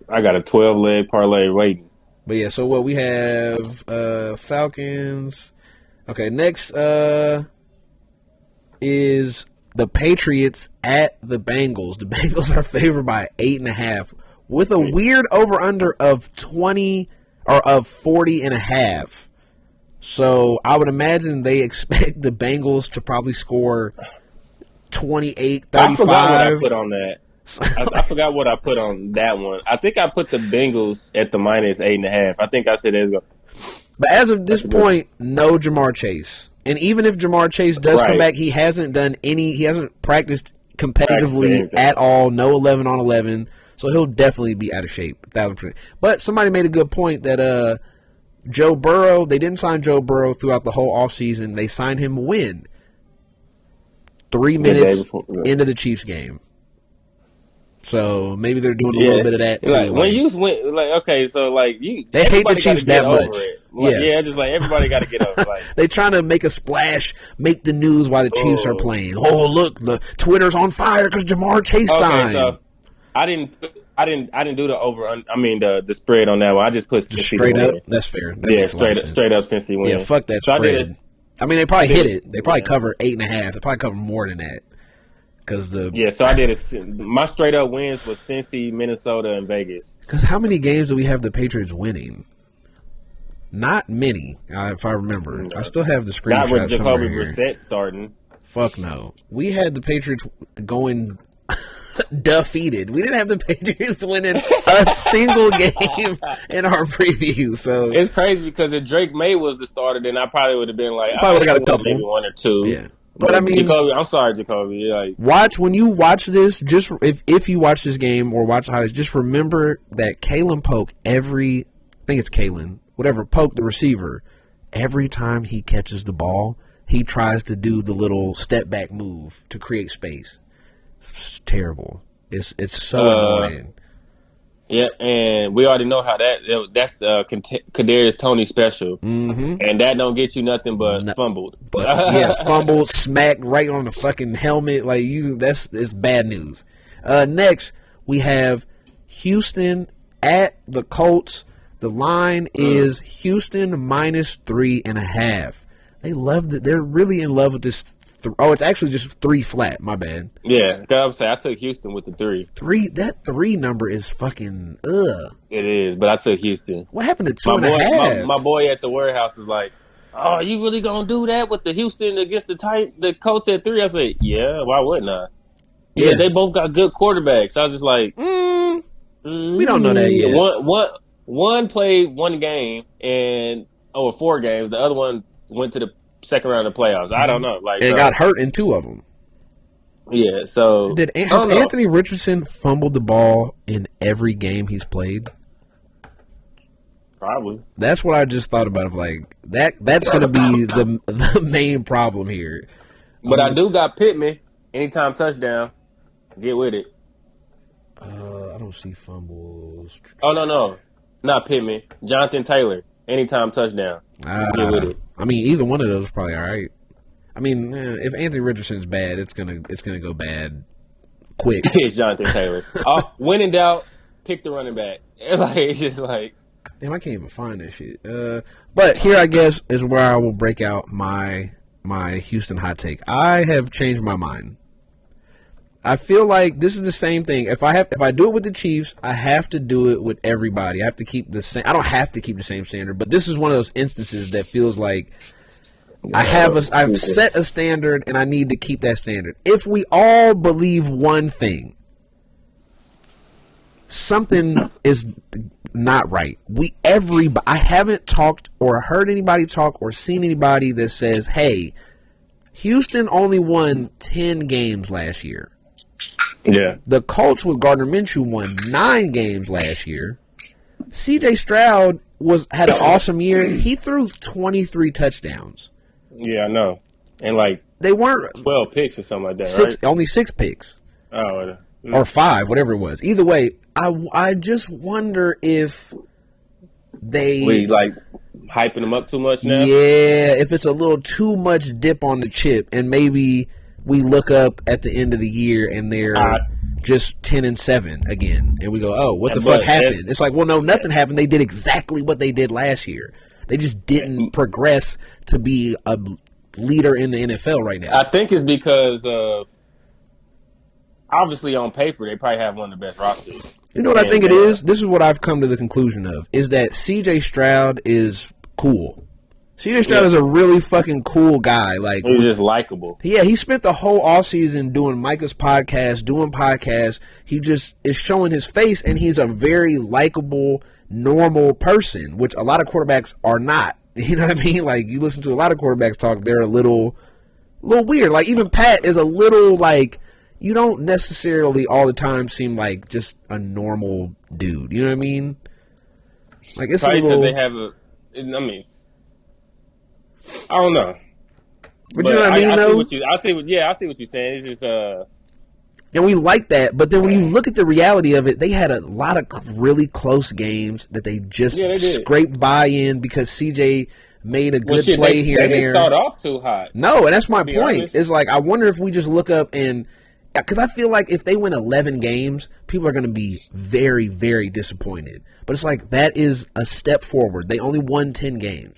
I got a 12-leg parlay waiting. But yeah, so what we have Falcons. Okay, next is the Patriots at the Bengals. The Bengals are favored by 8.5 with a weird over/under of 20 or of 40.5. So I would imagine they expect the Bengals to probably score 28, 35. I forgot what I put on that. I forgot what I put on that one. I think I put the Bengals at the -8.5. I think I said it was going. But as of this point, no Jamar Chase. And even if Jamar Chase does come back, he hasn't practiced competitively at all. No 11 on 11. So he'll definitely be out of shape, 1,000%. But somebody made a good point that Joe Burrow, they didn't sign Joe Burrow throughout the whole offseason. They signed him when? 3 minutes into the Chiefs game. So maybe they're doing a little bit of that too. Like, when you went, okay, so like they hate the Chiefs that much. Yeah, just like everybody got to get over. Like they trying to make a splash, make the news while the Chiefs are playing. Oh, look, the Twitter's on fire because Jamar Chase signed. So I didn't do the over. I mean the spread on that one. I just put straight up. That's fair. That straight up since he wins. Yeah, fuck that spread. I mean, they probably hit it. They probably cover 8.5. They probably cover more than that. So I did it. My straight up wins was Cincy, Minnesota, and Vegas. Because how many games do we have the Patriots winning? Not many, if I remember. No. I still have the screenshot. Not with Jacoby Brissett starting. Fuck no. We had the Patriots going defeated. We didn't have the Patriots winning a single game in our preview. So it's crazy because if Drake May was the starter, then I probably would have been like, probably would have got a couple, maybe 1 or 2. Yeah. But I mean, Jacoby, I'm sorry, Jacoby. When you watch this, just if you watch this game or watch the highlights, just remember that Kalen Polk I think it's Kalen, Polk, the receiver, every time he catches the ball, he tries to do the little step back move to create space. It's terrible. It's so annoying. Yeah, and we already know how that's Kadarius Toney special, and that don't get you nothing but fumbled. But fumbled, smacked right on the fucking helmet. Like it's bad news. Next we have Houston at the Colts. The line is Houston -3.5. They love that. They're really in love with this. It's actually just 3 flat. My bad. Yeah, I was saying I took Houston with the 3. That 3 number is fucking ugh. It is, but I took Houston. What happened to 2.5? My boy at the warehouse is like, "Oh, you really gonna do that with the Houston against the Colts at 3?" I said, "Yeah, why wouldn't I?" Yeah, they both got good quarterbacks. I was just like, we don't know that yet. One played 1 game and 4 games. The other one went to the second round of the playoffs. I don't know. Got hurt in 2 of them. Yeah, so has Anthony Richardson fumbled the ball in every game he's played? Probably. That's what I just thought about. That's going to be the main problem here. But I do got Pittman anytime touchdown. Get with it. I don't see fumbles. Oh no, not Pittman. Jonathan Taylor anytime touchdown. Get with it. I mean, either one of those is probably all right. I mean, if Anthony Richardson's bad, it's gonna go bad quick. It's Jonathan Taylor. When in doubt, pick the running back. It's just like, damn, I can't even find that shit. But here, I guess, is where I will break out my Houston hot take. I have changed my mind. I feel like this is the same thing. If I do it with the Chiefs, I have to do it with everybody. I have to keep the same. I don't have to keep the same standard, but this is one of those instances that feels like I've set a standard and I need to keep that standard. If we all believe one thing, something is not right. I haven't talked or heard anybody talk or seen anybody that says, "Hey, Houston only won 10 games last year." Yeah. The Colts with Gardner Minshew won 9 games last year. C.J. Stroud had an awesome year. He threw 23 touchdowns. Yeah, I know. And they weren't 12 picks or something like that, right? Only 6 picks. Oh, or 5, whatever it was. Either way, I just wonder if we like hyping them up too much now. Yeah, if it's a little too much dip on the chip, and maybe we look up at the end of the year and they're just 10-7 again, and we go, "Oh, what the fuck happened?" It's like, well, no, nothing happened. They did exactly what they did last year. They just didn't progress to be a leader in the NFL right now. I think it's because obviously on paper they probably have one of the best rosters. You know what I think it is? This is what I've come to the conclusion of, is that C.J. Stroud is cool. C.J. Stroud is a really fucking cool guy. Like, he's just likable. Yeah, he spent the whole offseason doing Micah's podcast, doing podcasts. He just is showing his face, and he's a very likable, normal person, which a lot of quarterbacks are not. You know what I mean? Like, you listen to a lot of quarterbacks talk, they're a little weird. Like, even Pat is a little, like, you don't necessarily all the time seem like just a normal dude. You know what I mean? Like, it's probably a little... they have a... I mean... I don't know. But you know what I mean, though? I see what you're saying. It's just... And we like that, but then when you look at the reality of it, they had a lot of really close games that they just scraped by in because CJ made a good play here and there. They didn't start off too hot. No, and that's my point. Honest. It's like, I wonder if we just look up and... Because I feel like if they win 11 games, people are going to be very, very disappointed. But it's like, that is a step forward. They only won 10 games.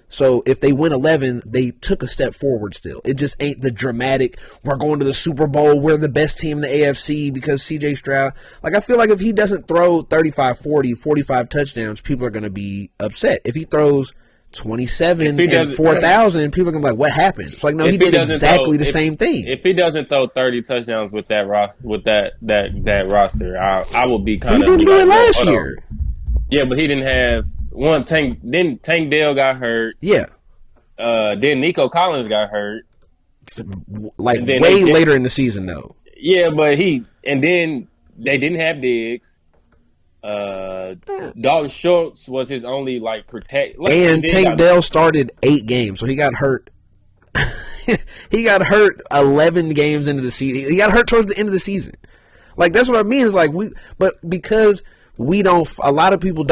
So if they win 11, they took a step forward still. It just ain't the dramatic, we're going to the Super Bowl, we're the best team in the AFC because CJ Stroud. Like, I feel like if he doesn't throw 35, 40, 45 touchdowns, people are going to be upset. If he throws 27 and 4,000, people are going to be like, what happened? It's like, no, he did exactly the same thing. If he doesn't throw 30 touchdowns with that roster, that roster, I will be kind of... He didn't do it last year. Yeah, but he didn't have... Tank Dell got hurt. Yeah. Then Nico Collins got hurt. Like, way later in the season, though. Yeah, but then they didn't have Diggs. Dalton Schultz was his only, like, protect. And Tank Dell started 8 games, so he got hurt. He got hurt 11 games into the season. He got hurt towards the end of the season. Like, that's what I mean. Is like, but because we don't, a lot of people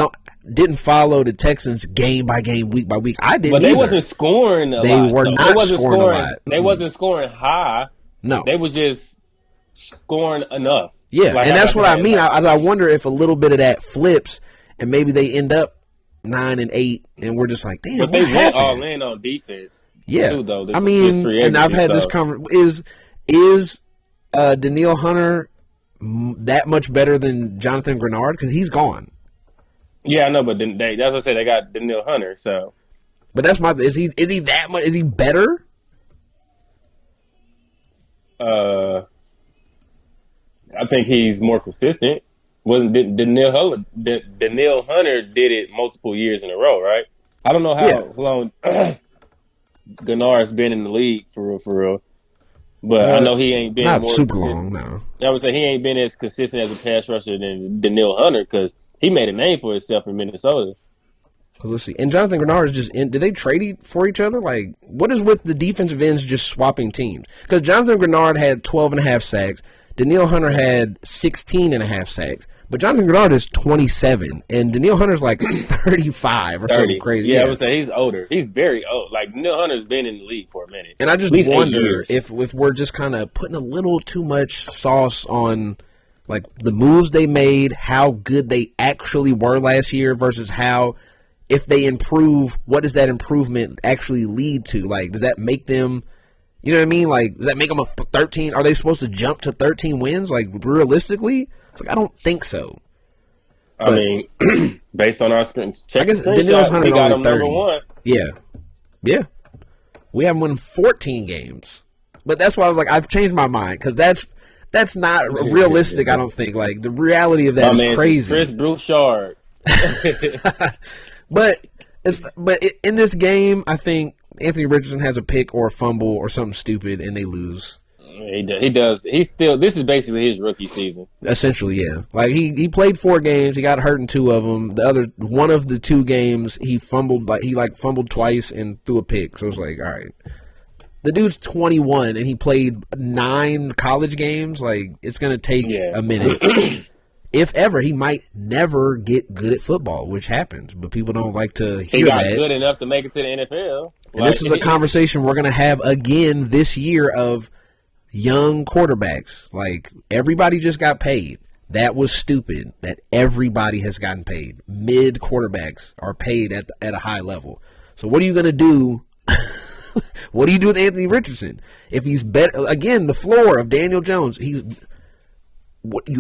didn't follow the Texans game by game, week by week. I didn't. But they wasn't scoring a lot. They were not scoring a lot. They wasn't scoring high. No, they was just scoring enough. Yeah, like, and that's what I mean. I wonder if a little bit of that flips, and maybe they end up 9-8, and we're just like, damn. But they went all in on defense. Yeah, too, though. I mean, and I've had this conversation. Is Danielle Hunter that much better than Jonathan Grenard? Because he's gone. Yeah, I know, but that's what I said. They got Danielle Hunter, so. But that's my. Is he that much? Is he better? I think he's more consistent. Danielle Hunter did it multiple years in a row, right? I don't know how long Gennard's been in the league for real. But I know he ain't been not more super consistent. long. No, I would say he ain't been as consistent as a pass rusher than Danielle Hunter because he made a name for himself in Minnesota. Because let's see, and Jonathan Grenard is just in. Did they trade for each other? Like, what is with the defensive ends just swapping teams? Because Jonathan Grenard had 12.5 sacks. Danielle Hunter had 16.5 sacks. But Jonathan Grenard is 27, and Danielle Hunter's like 35 or 30. Something crazy. Yeah, I would say he's older. He's very old. Like, Danielle Hunter's been in the league for a minute. And I just wonder if we're just kind of putting a little too much sauce on, like, the moves they made, how good they actually were last year versus how, if they improve, what does that improvement actually lead to? Like, does that make them, you know what I mean? Like, does that make them a 13? Are they supposed to jump to 13 wins? Like, realistically? It's like, I don't think so. I mean, based on our screens, I guess Danielle Hunter we got him 30. number 1. Yeah. We haven't won 14 games, but that's why I was like, I've changed my mind because that's not realistic. I don't think. Like, the reality of that is crazy. Chris Broussard. But in this game, I think Anthony Richardson has a pick or a fumble or something stupid, and they lose. He does. This is basically his rookie season. Essentially, yeah. Like, he played 4 games. He got hurt in 2 of them. One of the 2 games, he fumbled. Like, he fumbled twice and threw a pick. So it's like, all right. the dude's 21 and he played 9 college games. Like, it's going to take a minute. If ever, he might never get good at football, which happens, but people don't like to hear that. He got good enough to make it to the NFL. And this is a conversation we're going to have again this year of young quarterbacks. Like, everybody just got paid. That was stupid that everybody has gotten paid. Mid quarterbacks are paid at a high level. So what are you going to do? What do you do with Anthony Richardson? If he's better, again, the floor of Daniel Jones, you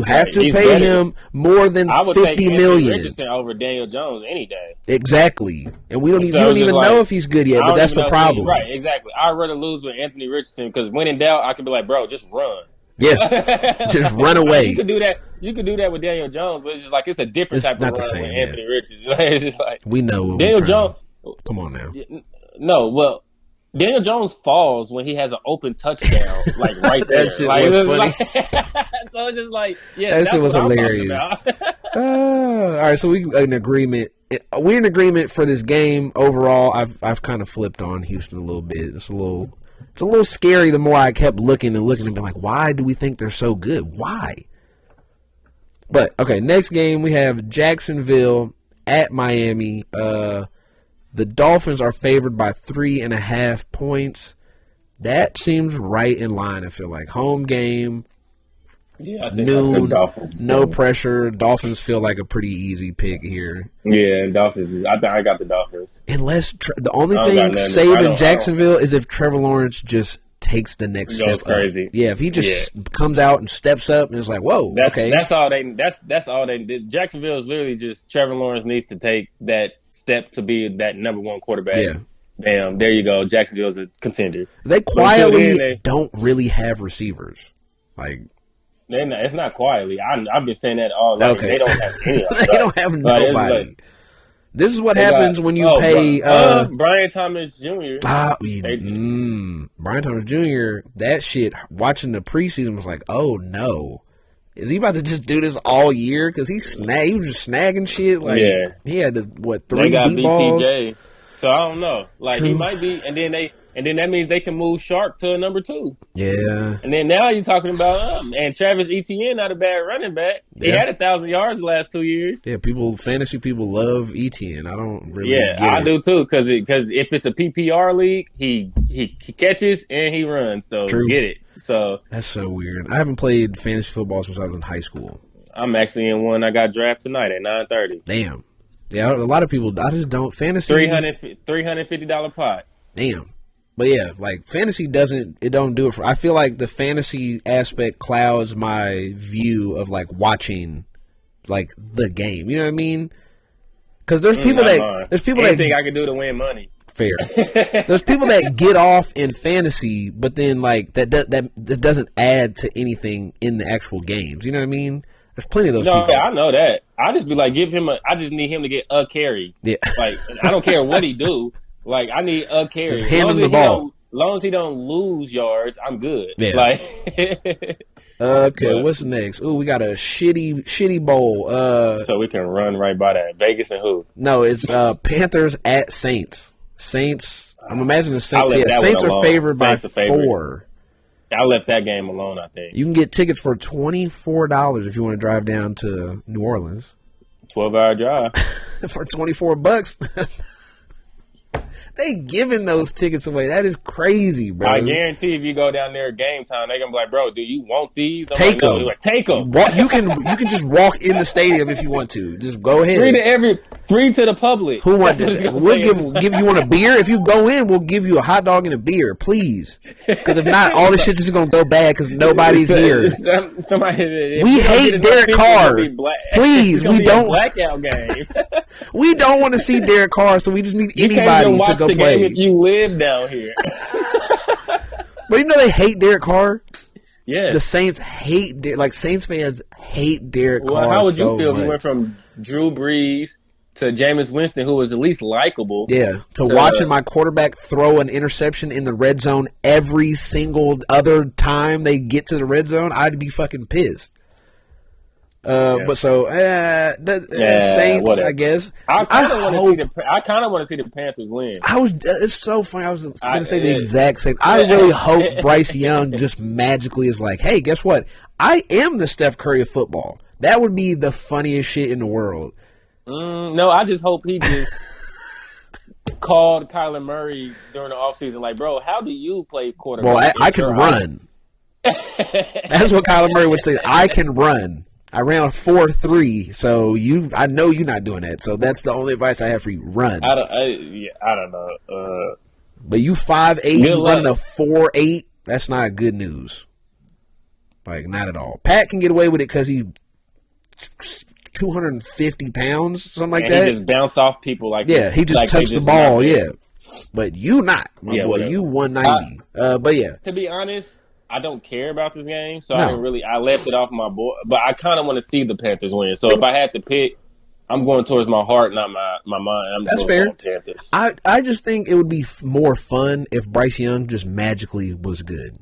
have to pay him more than $50 million. I would take Anthony Richardson over Daniel Jones any day. Exactly, and we don't even know if he's good yet. But that's the problem, right? Exactly. I'd rather lose with Anthony Richardson because when in doubt, I could be like, bro, just run. Yeah, just run away. You could do that. You could do that with Daniel Jones, but it's just like it's a different type of run with Anthony Richardson. It's just like we know Daniel Jones. Come on now. No, well. Daniel Jones falls when he has an open touchdown, like right there. That shit was funny. So it's just like, that shit was hilarious. All right, so we're in agreement. We're in agreement for this game overall. I've kind of flipped on Houston a little bit. It's a little scary. The more I kept looking and being like, why do we think they're so good? Why? But okay, next game we have Jacksonville at Miami. The Dolphins are favored by 3.5 points. That seems right in line, I feel like. Home game, noon, no pressure. Dolphins feel like a pretty easy pick here. Yeah, Dolphins. I think I got the Dolphins. Unless the only thing saving Jacksonville is if Trevor Lawrence just takes the next step crazy. Yeah, if he just comes out and steps up and is like, whoa, okay. That's all they did. Jacksonville is literally just Trevor Lawrence needs to take that step to be that number one quarterback. Yeah. Bam, there you go. Jacksonville's a contender. They quietly don't really have receivers. Like, it's not quietly. I've been saying that all night. Okay. They don't have any. They don't have nobody. This is what happens when you pay Brian Thomas Jr. Brian Thomas Jr. That shit. Watching the preseason was like, oh no, is he about to just do this all year? Because he was just snagging shit. Like, he had 3 deep balls. BTJ. So I don't know. Like, True. He might be, and then that means they can move Sharp to a number 2. Yeah. And then now you're talking about and Travis Etienne, not a bad running back. Yeah. He had 1,000 yards the last 2 years. Yeah, fantasy people love Etienne. I don't really. Yeah, I do too. Because if it's a PPR league, he catches and he runs. So True. Get it. So that's so weird. I haven't played fantasy football since I was in high school. I'm actually in one. I got drafted tonight at 9:30. Damn. Yeah, a lot of people. I just don't fantasy. $350 pot. Damn. But yeah, like fantasy don't do it for. I feel like the fantasy aspect clouds my view of like watching, like the game. You know what I mean? Because there's people anything I can do to win money. Fair. There's people that get off in fantasy, but then like that doesn't add to anything in the actual games. You know what I mean? There's plenty of those people. Yeah, I know that. I just be like, I just need him to get a carry. Yeah. Like, I don't care what he do. Like, I need a carry. Just hand him the ball. As long as he don't lose yards, I'm good. Yeah. Like, okay, what's next? Ooh, we got a shitty bowl. So we can run right by that. Vegas and who? No, it's Panthers at Saints. Saints. I'm imagining the Saints. Yeah, Saints are favored by 4. I left that game alone, I think. You can get tickets for $24 if you want to drive down to New Orleans. 12-hour drive. For $24. They giving those tickets away. That is crazy, bro. I guarantee if you go down there at game time, they're gonna be like, "Bro, do you want these?" Take them. Like, take them. You can just walk in the stadium if you want to. Just go ahead. Free to the public. Who wants it? We'll give you a beer if you go in. We'll give you a hot dog and a beer, please. Because if not, all this shit is gonna go bad because nobody's here. We hate Derek Carr. Please, we don't. Blackout game. We don't want to see Derek Carr, so we just need anybody to go play. Game if you live down here. But you know they hate Derek Carr? Yeah. The Saints Saints fans hate Derek Carr. How would you feel much. if we went from Drew Brees to Jameis Winston, who was at least likable? Yeah. To watching my quarterback throw an interception in the red zone every single other time they get to the red zone, I'd be fucking pissed. But so Saints, whatever. I guess. I kind of want to see the Panthers win. It's so funny. I was going to say the exact same. I really hope Bryce Young just magically is like, hey, guess what? I am the Steph Curry of football. That would be the funniest shit in the world. No, I just hope he just called Kyler Murray during the offseason, like, bro, how do you play quarterback? Well, I can run. That's what Kyler Murray would say. I can run. I ran a 4.3, so I know you're not doing that. So that's the only advice I have for you. Run. I don't know. But you 5'8", you running a 4.8. That's not good news. Like, not at all. Pat can get away with it because he's 250 pounds, something like that. He just bounce off people like he just touched the ball. But you not, my boy. Whatever. You 190. But yeah. To be honest, I don't care about this game, so I left it off my board. But I kind of want to see the Panthers win. So if I had to pick, I'm going towards my heart, not my mind. That's fair. Panthers. I just think it would be more fun if Bryce Young just magically was good.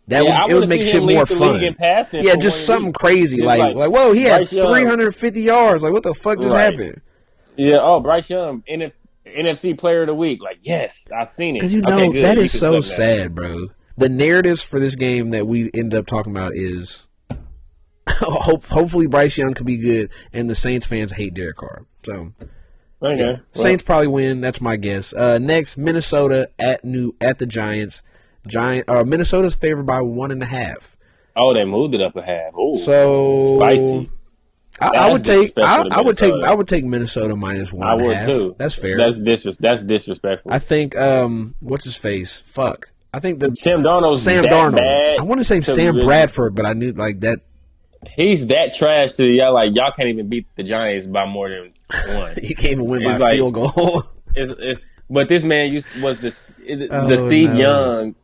It would make shit more fun. Yeah, just something crazy like whoa, he had 350 yards. Like, what the fuck just happened? Yeah. Bryce Young, NFC Player of the Week. Like, yes, I've seen it. Because that is so sad, bro. The narratives for this game that we end up talking about is hopefully Bryce Young could be good, and the Saints fans hate Derek Carr. So, Saints probably win. That's my guess. Next, Minnesota at the Giants. Minnesota's favored by 1.5. Oh, they moved it up a half. Ooh, so spicy. I would take Minnesota minus 1.5. I would too. That's fair. That's disrespectful. I think what's his face? Fuck. I think Sam Darnold. I want to say Sam Bradford, but I knew like that. He's that trash to y'all. Like, y'all can't even beat the Giants by more than one. You can't even win by a field goal. But this man was the Steve Young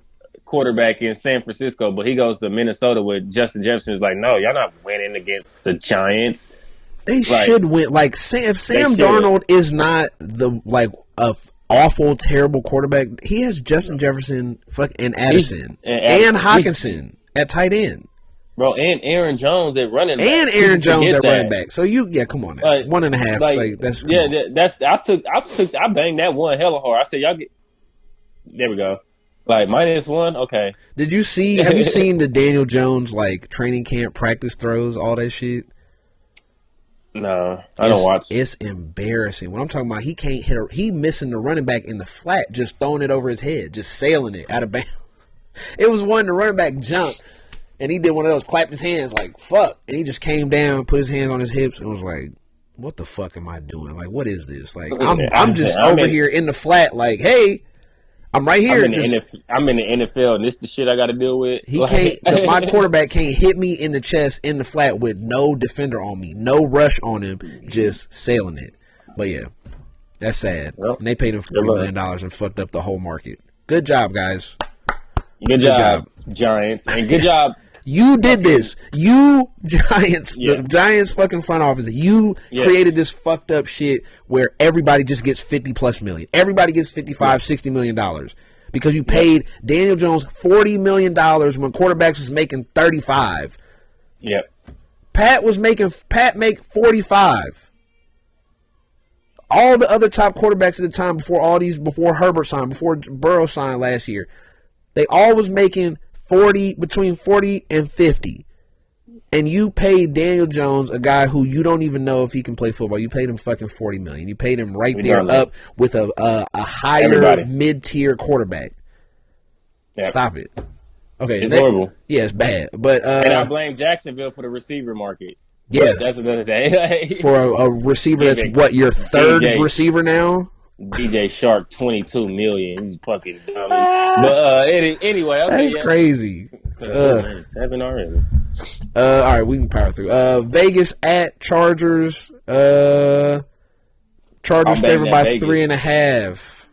quarterback in San Francisco, but he goes to Minnesota with Justin Jefferson. Is like, no, y'all not winning against the Giants. They should win. Like, if Sam Darnold is not a awful, terrible quarterback, he has Justin Jefferson, and Addison, and Hockenson at tight end. Bro, and Aaron Jones at running back. And Aaron Jones at running back. So come on now. 1.5. That's cool. I banged that one hella hard. I said, y'all get, there we go. Like, -1, okay. Have you seen the Daniel Jones, training camp practice throws, all that shit? No, I don't watch. It's embarrassing. When I'm talking about, he can't hit he missing the running back in the flat, just throwing it over his head, just sailing it out of bounds. It was one, the running back jumped, and he did one of those, clapped his hands like, fuck. And he just came down, put his hands on his hips, and was like, what the fuck am I doing? Like, what is this? Like, I'm just over here in the flat, like, hey, I'm right here. I'm in the NFL, and this the shit I got to deal with. He can't. My quarterback can't hit me in the chest in the flat with no defender on me, no rush on him, just sailing it. But yeah, that's sad. Well, and they paid him $40 million and fucked up the whole market. Good job, guys. Good job, Giants, and good job. You did this. You Giants, the Giants fucking front office. You created this fucked up shit where everybody just gets 50+ million. Everybody gets $55-60 million because you paid Daniel Jones $40 million when quarterbacks was making 35. Yep. Pat make 45. All the other top quarterbacks at the time before Herbert signed, before Burrow signed last year, they all was making between 40 and 50. And you paid Daniel Jones, a guy who you don't even know if he can play football. You paid him fucking $40 million. You paid him up with a higher mid-tier quarterback. Yep. Stop it. Okay, it's horrible. Yeah, it's bad. But and I blame Jacksonville for the receiver market. Yeah, that's another day. For a receiver that's your third receiver now. DJ Shark, $22 million. He's fucking dummies. But anyway, okay, that's crazy. 7 already. All right, we can power through. Vegas at Chargers. Chargers favored by Vegas. 3.5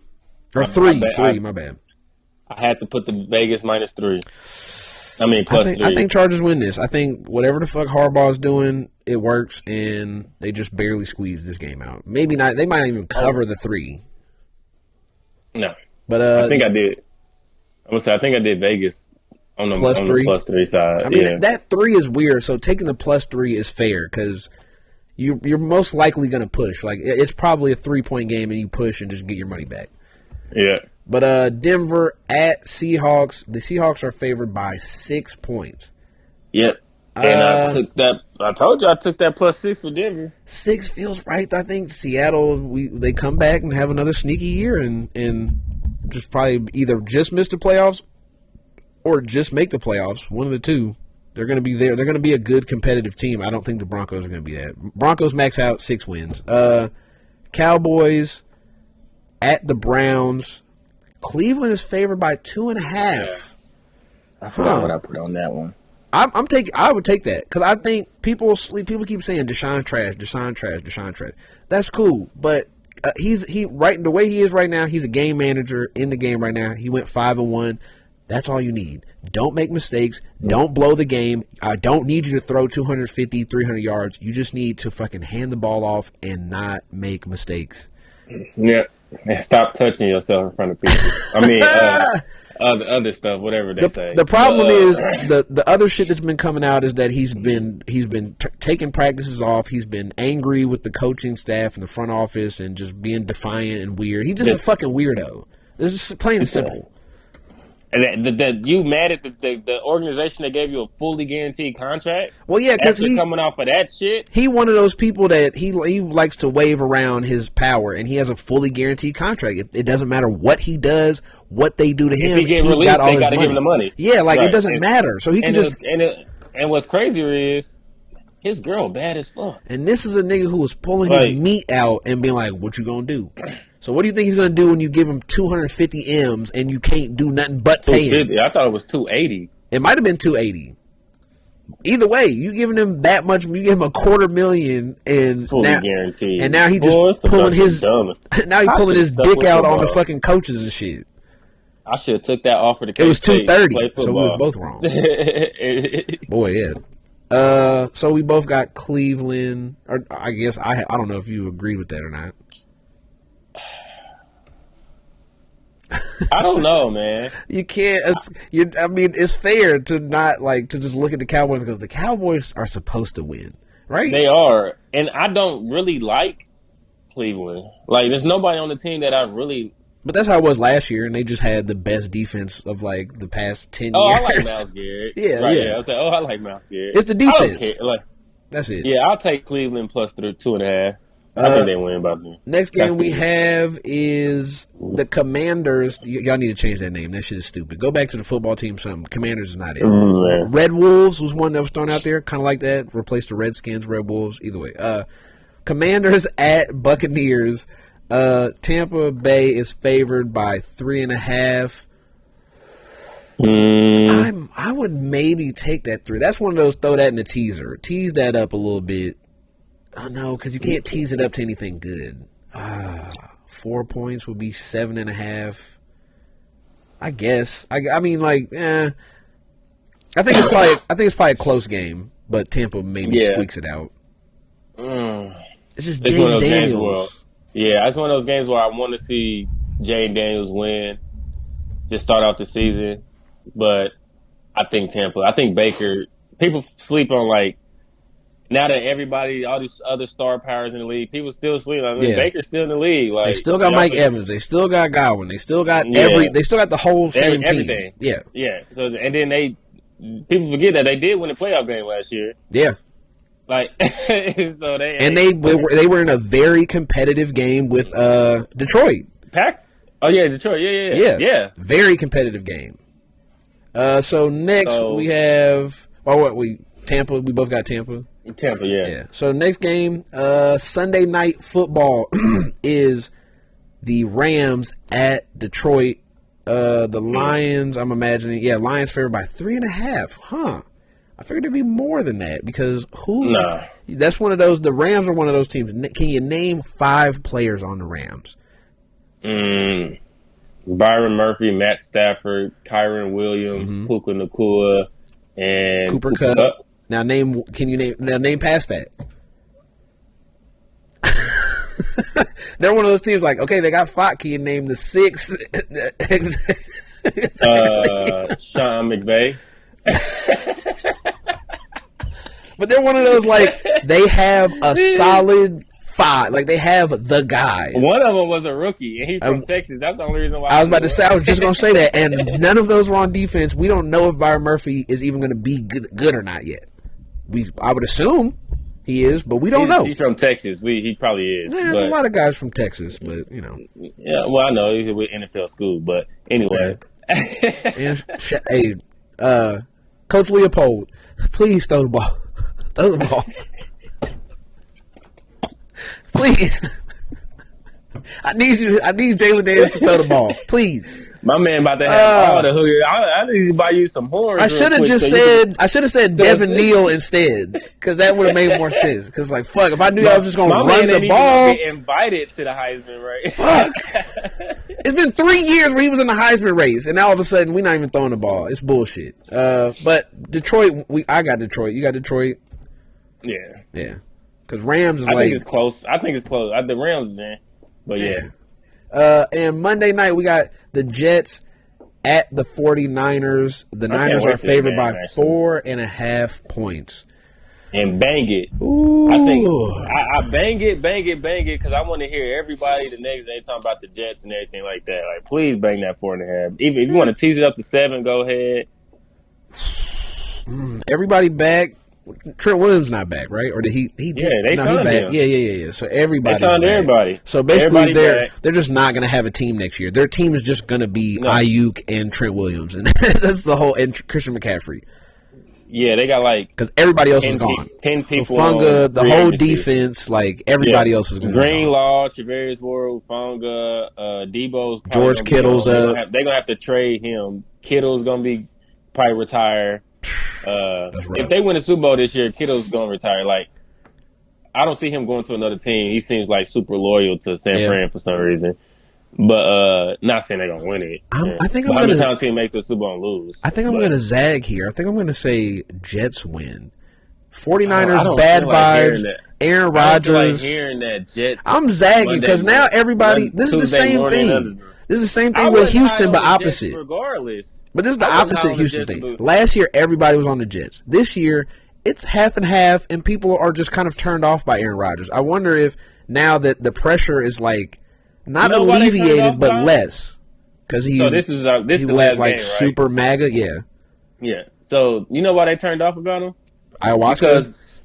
or 3. My bad. I had to put the Vegas -3. I mean, +3. I think Chargers win this. I think whatever the fuck Harbaugh's doing, it works, and they just barely squeeze this game out. Maybe not. They might not even cover the 3. No, but I think I did. I think I did Vegas on the +3. The +3 side. I mean, that 3 is weird. So taking the +3 is fair because you're most likely going to push. Like, it's probably a 3-point game, and you push and just get your money back. Yeah. But Denver at Seahawks. The Seahawks are favored by 6 points. Yep. And I took that. I told you I took that +6 for Denver. 6 feels right. I think Seattle. They come back and have another sneaky year and just probably either just miss the playoffs or just make the playoffs. One of the two. They're going to be there. They're going to be a good competitive team. I don't think the Broncos are going to be that. Broncos max out 6 wins. Cowboys at the Browns. Cleveland is favored by 2.5. Yeah. I forgot what I put on that one. I would take that because I think people keep saying Deshaun trash. That's cool, but he right the way he is right now. He's a game manager in the game right now. He went 5-1. That's all you need. Don't make mistakes. Don't blow the game. I don't need you to throw 250, 300 yards. You just need to fucking hand the ball off and not make mistakes. Yeah, and stop touching yourself in front of people. I mean, other stuff, whatever they say. The problem is the other shit that's been coming out is that he's been taking practices off. He's been angry with the coaching staff and the front office and just being defiant and weird. He's just a fucking weirdo. This is plain and simple. And that you mad at the organization that gave you a fully guaranteed contract? Well, yeah, because he's coming off of that shit. He one of those people that he likes to wave around his power, and he has a fully guaranteed contract. It doesn't matter what he does, what they do to him. If he get released, they got to give him the money. Yeah, like it doesn't matter. So he can just and what's crazier is his girl bad as fuck. And this is a nigga who was pulling his meat out and being like, "What you gonna do?" So what do you think he's going to do when you give him 250 M's and you can't do nothing but pay him? I thought it was 280. It might have been 280. Either way, you giving him that much, you give him $250,000 and fully guaranteed. And now he just pulling his dick out on the fucking coaches and shit. I should have took that offer to It was 230, so we was both wrong. Boy, yeah. So we both got Cleveland. Or I guess I don't know if you agreed with that or not. I don't know, man. You can't. I mean, it's fair to not to just look at the Cowboys because the Cowboys are supposed to win, right? They are, and I don't really like Cleveland. Like, there's nobody on the team that I really. But that's how it was last year, and they just had the best defense of the past 10 years. I like Myles Garrett. Yeah. I was like, I like Myles Garrett. It's the defense. That's it. Yeah, I'll take Cleveland plus 2.5. I think they win by me. Next game we have is the Commanders. Y'all need to change that name. That shit is stupid. Go back to the football team. Something. Commanders is not it. Red Wolves was one that was thrown out there, kind of like that. Replaced the Redskins, Red Wolves. Either way. Commanders at Buccaneers. Tampa Bay is favored by 3.5. I would maybe take that 3. That's one of those throw that in the teaser. Tease that up a little bit. Oh, no, because you can't tease it up to anything good. 4 points would be 7.5. I guess. I mean, I think it's probably a close game, but Tampa maybe squeaks it out. It's just Jayden Daniels. It's one of those games where I want to see Jayden Daniels win, just start off the season. But I think Tampa. I think Baker. People sleep on now that everybody, all these other star powers in the league, people still sleep. Baker's still in the league. They still got Mike Evans. They still got Godwin. They still got They still got the whole same everything. Team. Yeah. So and then people forget that they did win the playoff game last year. Yeah. So they were in a very competitive game with Detroit. Detroit. Yeah. Very competitive game. So next we have Tampa. We both got Tampa. Tampa, yeah. So next game, Sunday Night Football is the Rams at Detroit. The Lions, I'm imagining, Lions favored by 3.5. Huh. I figured it'd be more than that because that's one of those. The Rams are one of those teams. Can you name 5 players on the Rams? Byron Murphy, Matt Stafford, Kyron Williams, Puka Nacua, and Cooper Kupp. Now name past that. They're one of those teams okay, they got 5. Can you name the 6? Sean McVay. But they're one of those, like, they have a solid 5. Like, they have the guys. One of them was a rookie, and he's from Texas. That's the only reason why. I was about to say, I was just going to say that. And none of those were on defense. We don't know if Byron Murphy is even going to be good or not yet. I would assume he is, but we don't know. He's from Texas. He probably is. Yeah, there's a lot of guys from Texas, but, you know. Yeah, well, I know. He's with NFL school, but anyway. Hey, Coach Leopold, please throw the ball. Throw the ball. Please. I need Jalen Davis to throw the ball. Please. My man about to have all the hooker. I need to buy you some horns. I should have said Devin Neal instead, because that would have made more sense. Because, like, fuck, if I knew I was just going to run the ball. Get invited to the Heisman race. Fuck. It's been 3 years where he was in the Heisman race, and now all of a sudden we're not even throwing the ball. It's bullshit. But Detroit, I got Detroit. You got Detroit? Yeah. Yeah. Because Rams is I think it's close. The Rams is in. But yeah. And Monday night, we got the Jets at the 49ers. The Niners are favored by 4.5 points. And bang it. Ooh. I think I bang it, because I want to hear everybody the next day talking about the Jets and everything like that. Like, please bang that 4.5. Even if you want to tease it up to 7, go ahead. Everybody back. Trent Williams not back, right? Or did he? Yeah, they signed him. Yeah. So everybody. They signed everybody. So basically, they're just not going to have a team next year. Their team is just going to be Ayuk and Trent Williams, and that's the whole. And Christian McCaffrey. Yeah, they got like because everybody else is gone. 10 people. Ufunga, the whole defense, like everybody else is going. Greenlaw, Travarius Ward, Ufunga, Debo's George Kittle's up. They're gonna have to trade him. Kittle's gonna be probably retire. If they win the Super Bowl this year, Kittle's gonna retire. Like, I don't see him going to another team. He seems like super loyal to San Fran for some reason. But not saying they're gonna win it. I think I'm gonna tell team make the Super Bowl and lose. I think I'm gonna zag here. I think I'm gonna say Jets win. 49ers bad vibes. Aaron Rodgers. I don't feel like hearing that Jets. I'm zagging because now everybody. This is the same thing. This is the same thing with Houston, but opposite. Regardless. But this is the opposite Houston thing. Last year, everybody was on the Jets. This year, it's half and half, and people are just kind of turned off by Aaron Rodgers. I wonder if now that the pressure is like not alleviated, but less. Because this is the last game, right? Super MAGA, yeah. So you know why they turned off about him? Ayahuasca.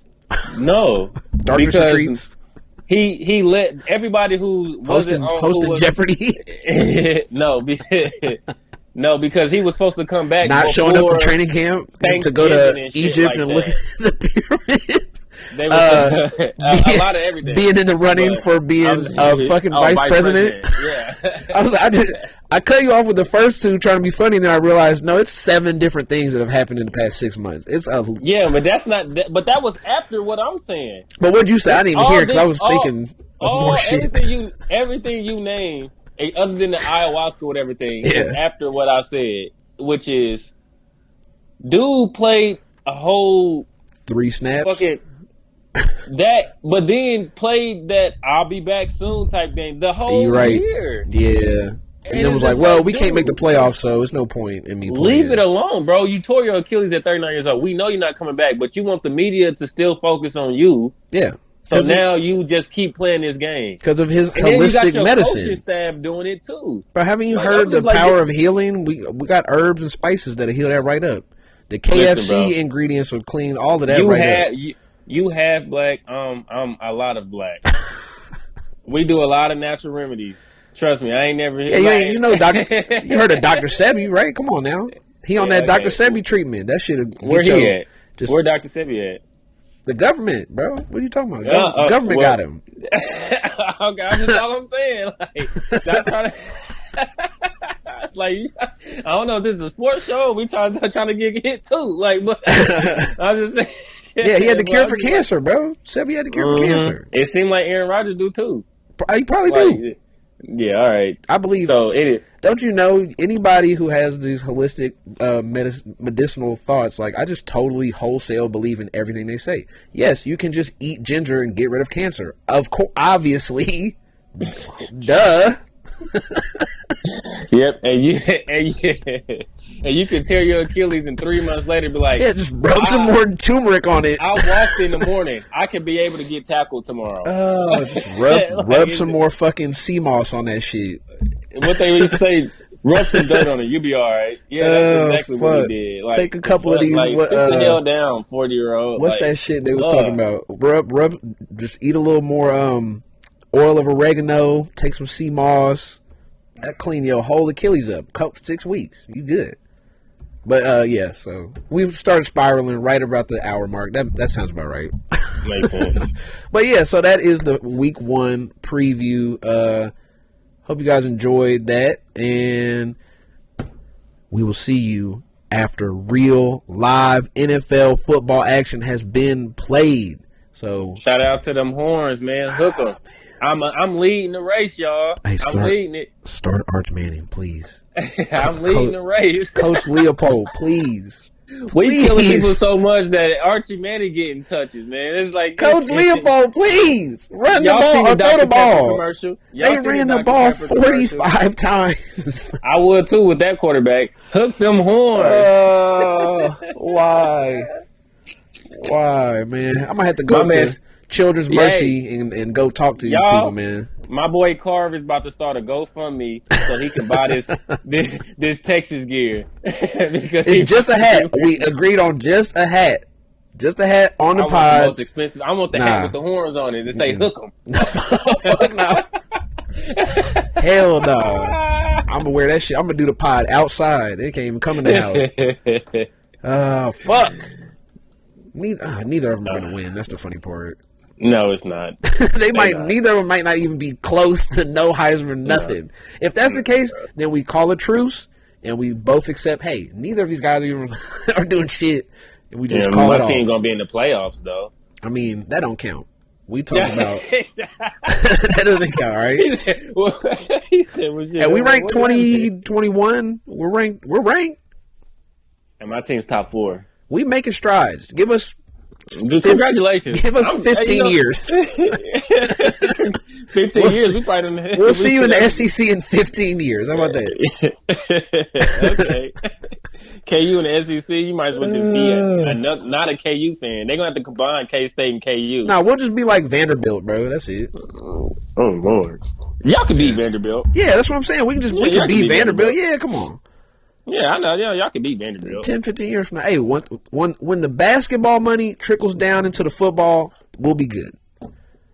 Darkness retreats. He let everybody who wasn't hosting Jeopardy. No, because he was supposed to come back. Not showing up to training camp to go to Egypt and look at the pyramid. They a lot of everything. Being in the running for being a fucking vice president. Yeah. I cut you off with the first two trying to be funny, and then I realized, no, it's 7 different things that have happened in the past 6 months. But that's not. But that was after what I'm saying. But what'd you say? I didn't even hear because I was thinking of more shit. Everything you name, other than the ayahuasca with everything, is after what I said, which is, dude played a whole 3 snaps. Fucking but then played that I'll be back soon type game the whole year. Yeah. And then was like, well, we can't make the playoffs, so it's no point in me playing. Leave it alone, bro. You tore your Achilles at 39 years old. We know you're not coming back, but you want the media to still focus on you. Yeah. So now you just keep playing this game. Because of his holistic medicine. And you got your medicine. coaching staff doing it too. But haven't you heard the power of healing? We got herbs and spices that'll heal that right up. The KFC ingredients will clean all of that up. You have black. I'm a lot of black. We do a lot of natural remedies. Trust me, I ain't never. You know, you heard of Dr. Sebi, right? Come on now, he on that Dr. Sebi treatment. That shit. Where he at? Where Dr. Sebi at? The government, bro. What are you talking about? Government got him. Okay, that's all I'm saying. Like, stop trying to. Like, I don't know if this is a sports show. We trying to get hit too. Like, but I was just saying. Yeah, he had the cure for cancer, bro. Sebi had the cure for cancer. It seemed like Aaron Rodgers do too. He probably do. Yeah, all right. I believe so. Don't you know anybody who has these holistic medicinal thoughts? Like, I just totally wholesale believe in everything they say. Yes, you can just eat ginger and get rid of cancer. Of course, obviously, duh. Yep, and you can tear your Achilles, and 3 months later be like, yeah, just rub some more turmeric on it. I walked in the morning. I could be able to get tackled tomorrow. Just rub some more fucking sea moss on that shit. What they used to say, rub some dirt on it, you'll be all right. Yeah, that's exactly what he did. Like, take a couple of these. Like, sit the hell down, 40-year-old. What's that shit they was talking about? Rub. Just eat a little more oil of oregano. Take some sea moss. That clean your whole Achilles up. 6 weeks. You good. But yeah, so we've started spiraling right about the hour mark. That sounds about right. Makes sense. But yeah, so that is the week 1 preview. Hope you guys enjoyed that, and we will see you after real live NFL football action has been played. So shout out to them horns, man. Hook 'em. I'm leading the race, y'all. Hey, I'm leading it. Start Arch Manning, please. I'm leading the race. Coach Leopold, please. We killing people so much that Archie Manning getting touches, man. It's like Coach Leopold, please run the ball or throw the ball. They ran the ball 45 times. I would too with that quarterback. Hook them horns. Why, man? I'm gonna have to go to Children's Mercy and go talk to these people, man. My boy Carv is about to start a GoFundMe so he can buy this Texas gear. It's just a hat. We agreed on just a hat. Just a hat on the pod. Want the most expensive. I want the hat with the horns on it. It say hook 'em. Fuck no. Hell no. I'm gonna wear that shit. I'm gonna do the pod outside. They can't even come in the house. Fuck. Neither of them are gonna win. That's the funny part. No, it's not. Neither of them might not even be close to no Heisman, nothing. No. If that's the case, then we call a truce and we both accept, hey, neither of these guys are doing shit, and we just call it off. My team gonna be in the playoffs, though. I mean, that don't count. We talking about that doesn't count, right? He said, and we ranked 2021. We're ranked. And my team's top 4. We making strides. Give us. Congratulations. Give us 15 years. 15 years. We probably don't. We'll see you in the SEC in 15 years. How about that? Okay. KU and the SEC, you might as well just be not a KU fan. They're going to have to combine K-State and KU. No, we'll just be like Vanderbilt, bro. That's it. Oh, Lord. Y'all can beat Vanderbilt. Yeah, that's what I'm saying. We can beat Vanderbilt. Yeah, come on. Yeah, I know. Yeah, y'all can beat Vanderbilt. 10, 15 years from now. Hey, when the basketball money trickles down into the football, we'll be good.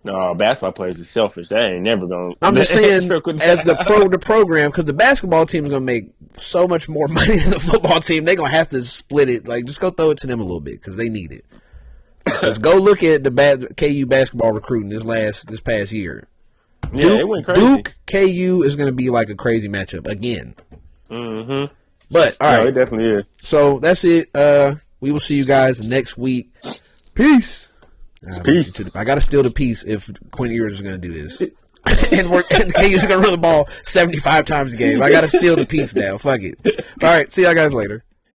No, basketball players are selfish. That ain't never going to. I'm just saying, as the program, because the basketball team is going to make so much more money than the football team, they're going to have to split it. Like, just go throw it to them a little bit because they need it. Just go look at the KU basketball recruiting this past year. Yeah, it went crazy. Duke KU is going to be like a crazy matchup again. Mm-hmm. But all right, it definitely is. So that's it. We will see you guys next week. Peace. Peace. I got to steal the piece if Quinn Ewers is going to do this, and KU's going to run the ball 75 times a game. I got to steal the piece now. Fuck it. All right. See y'all guys later.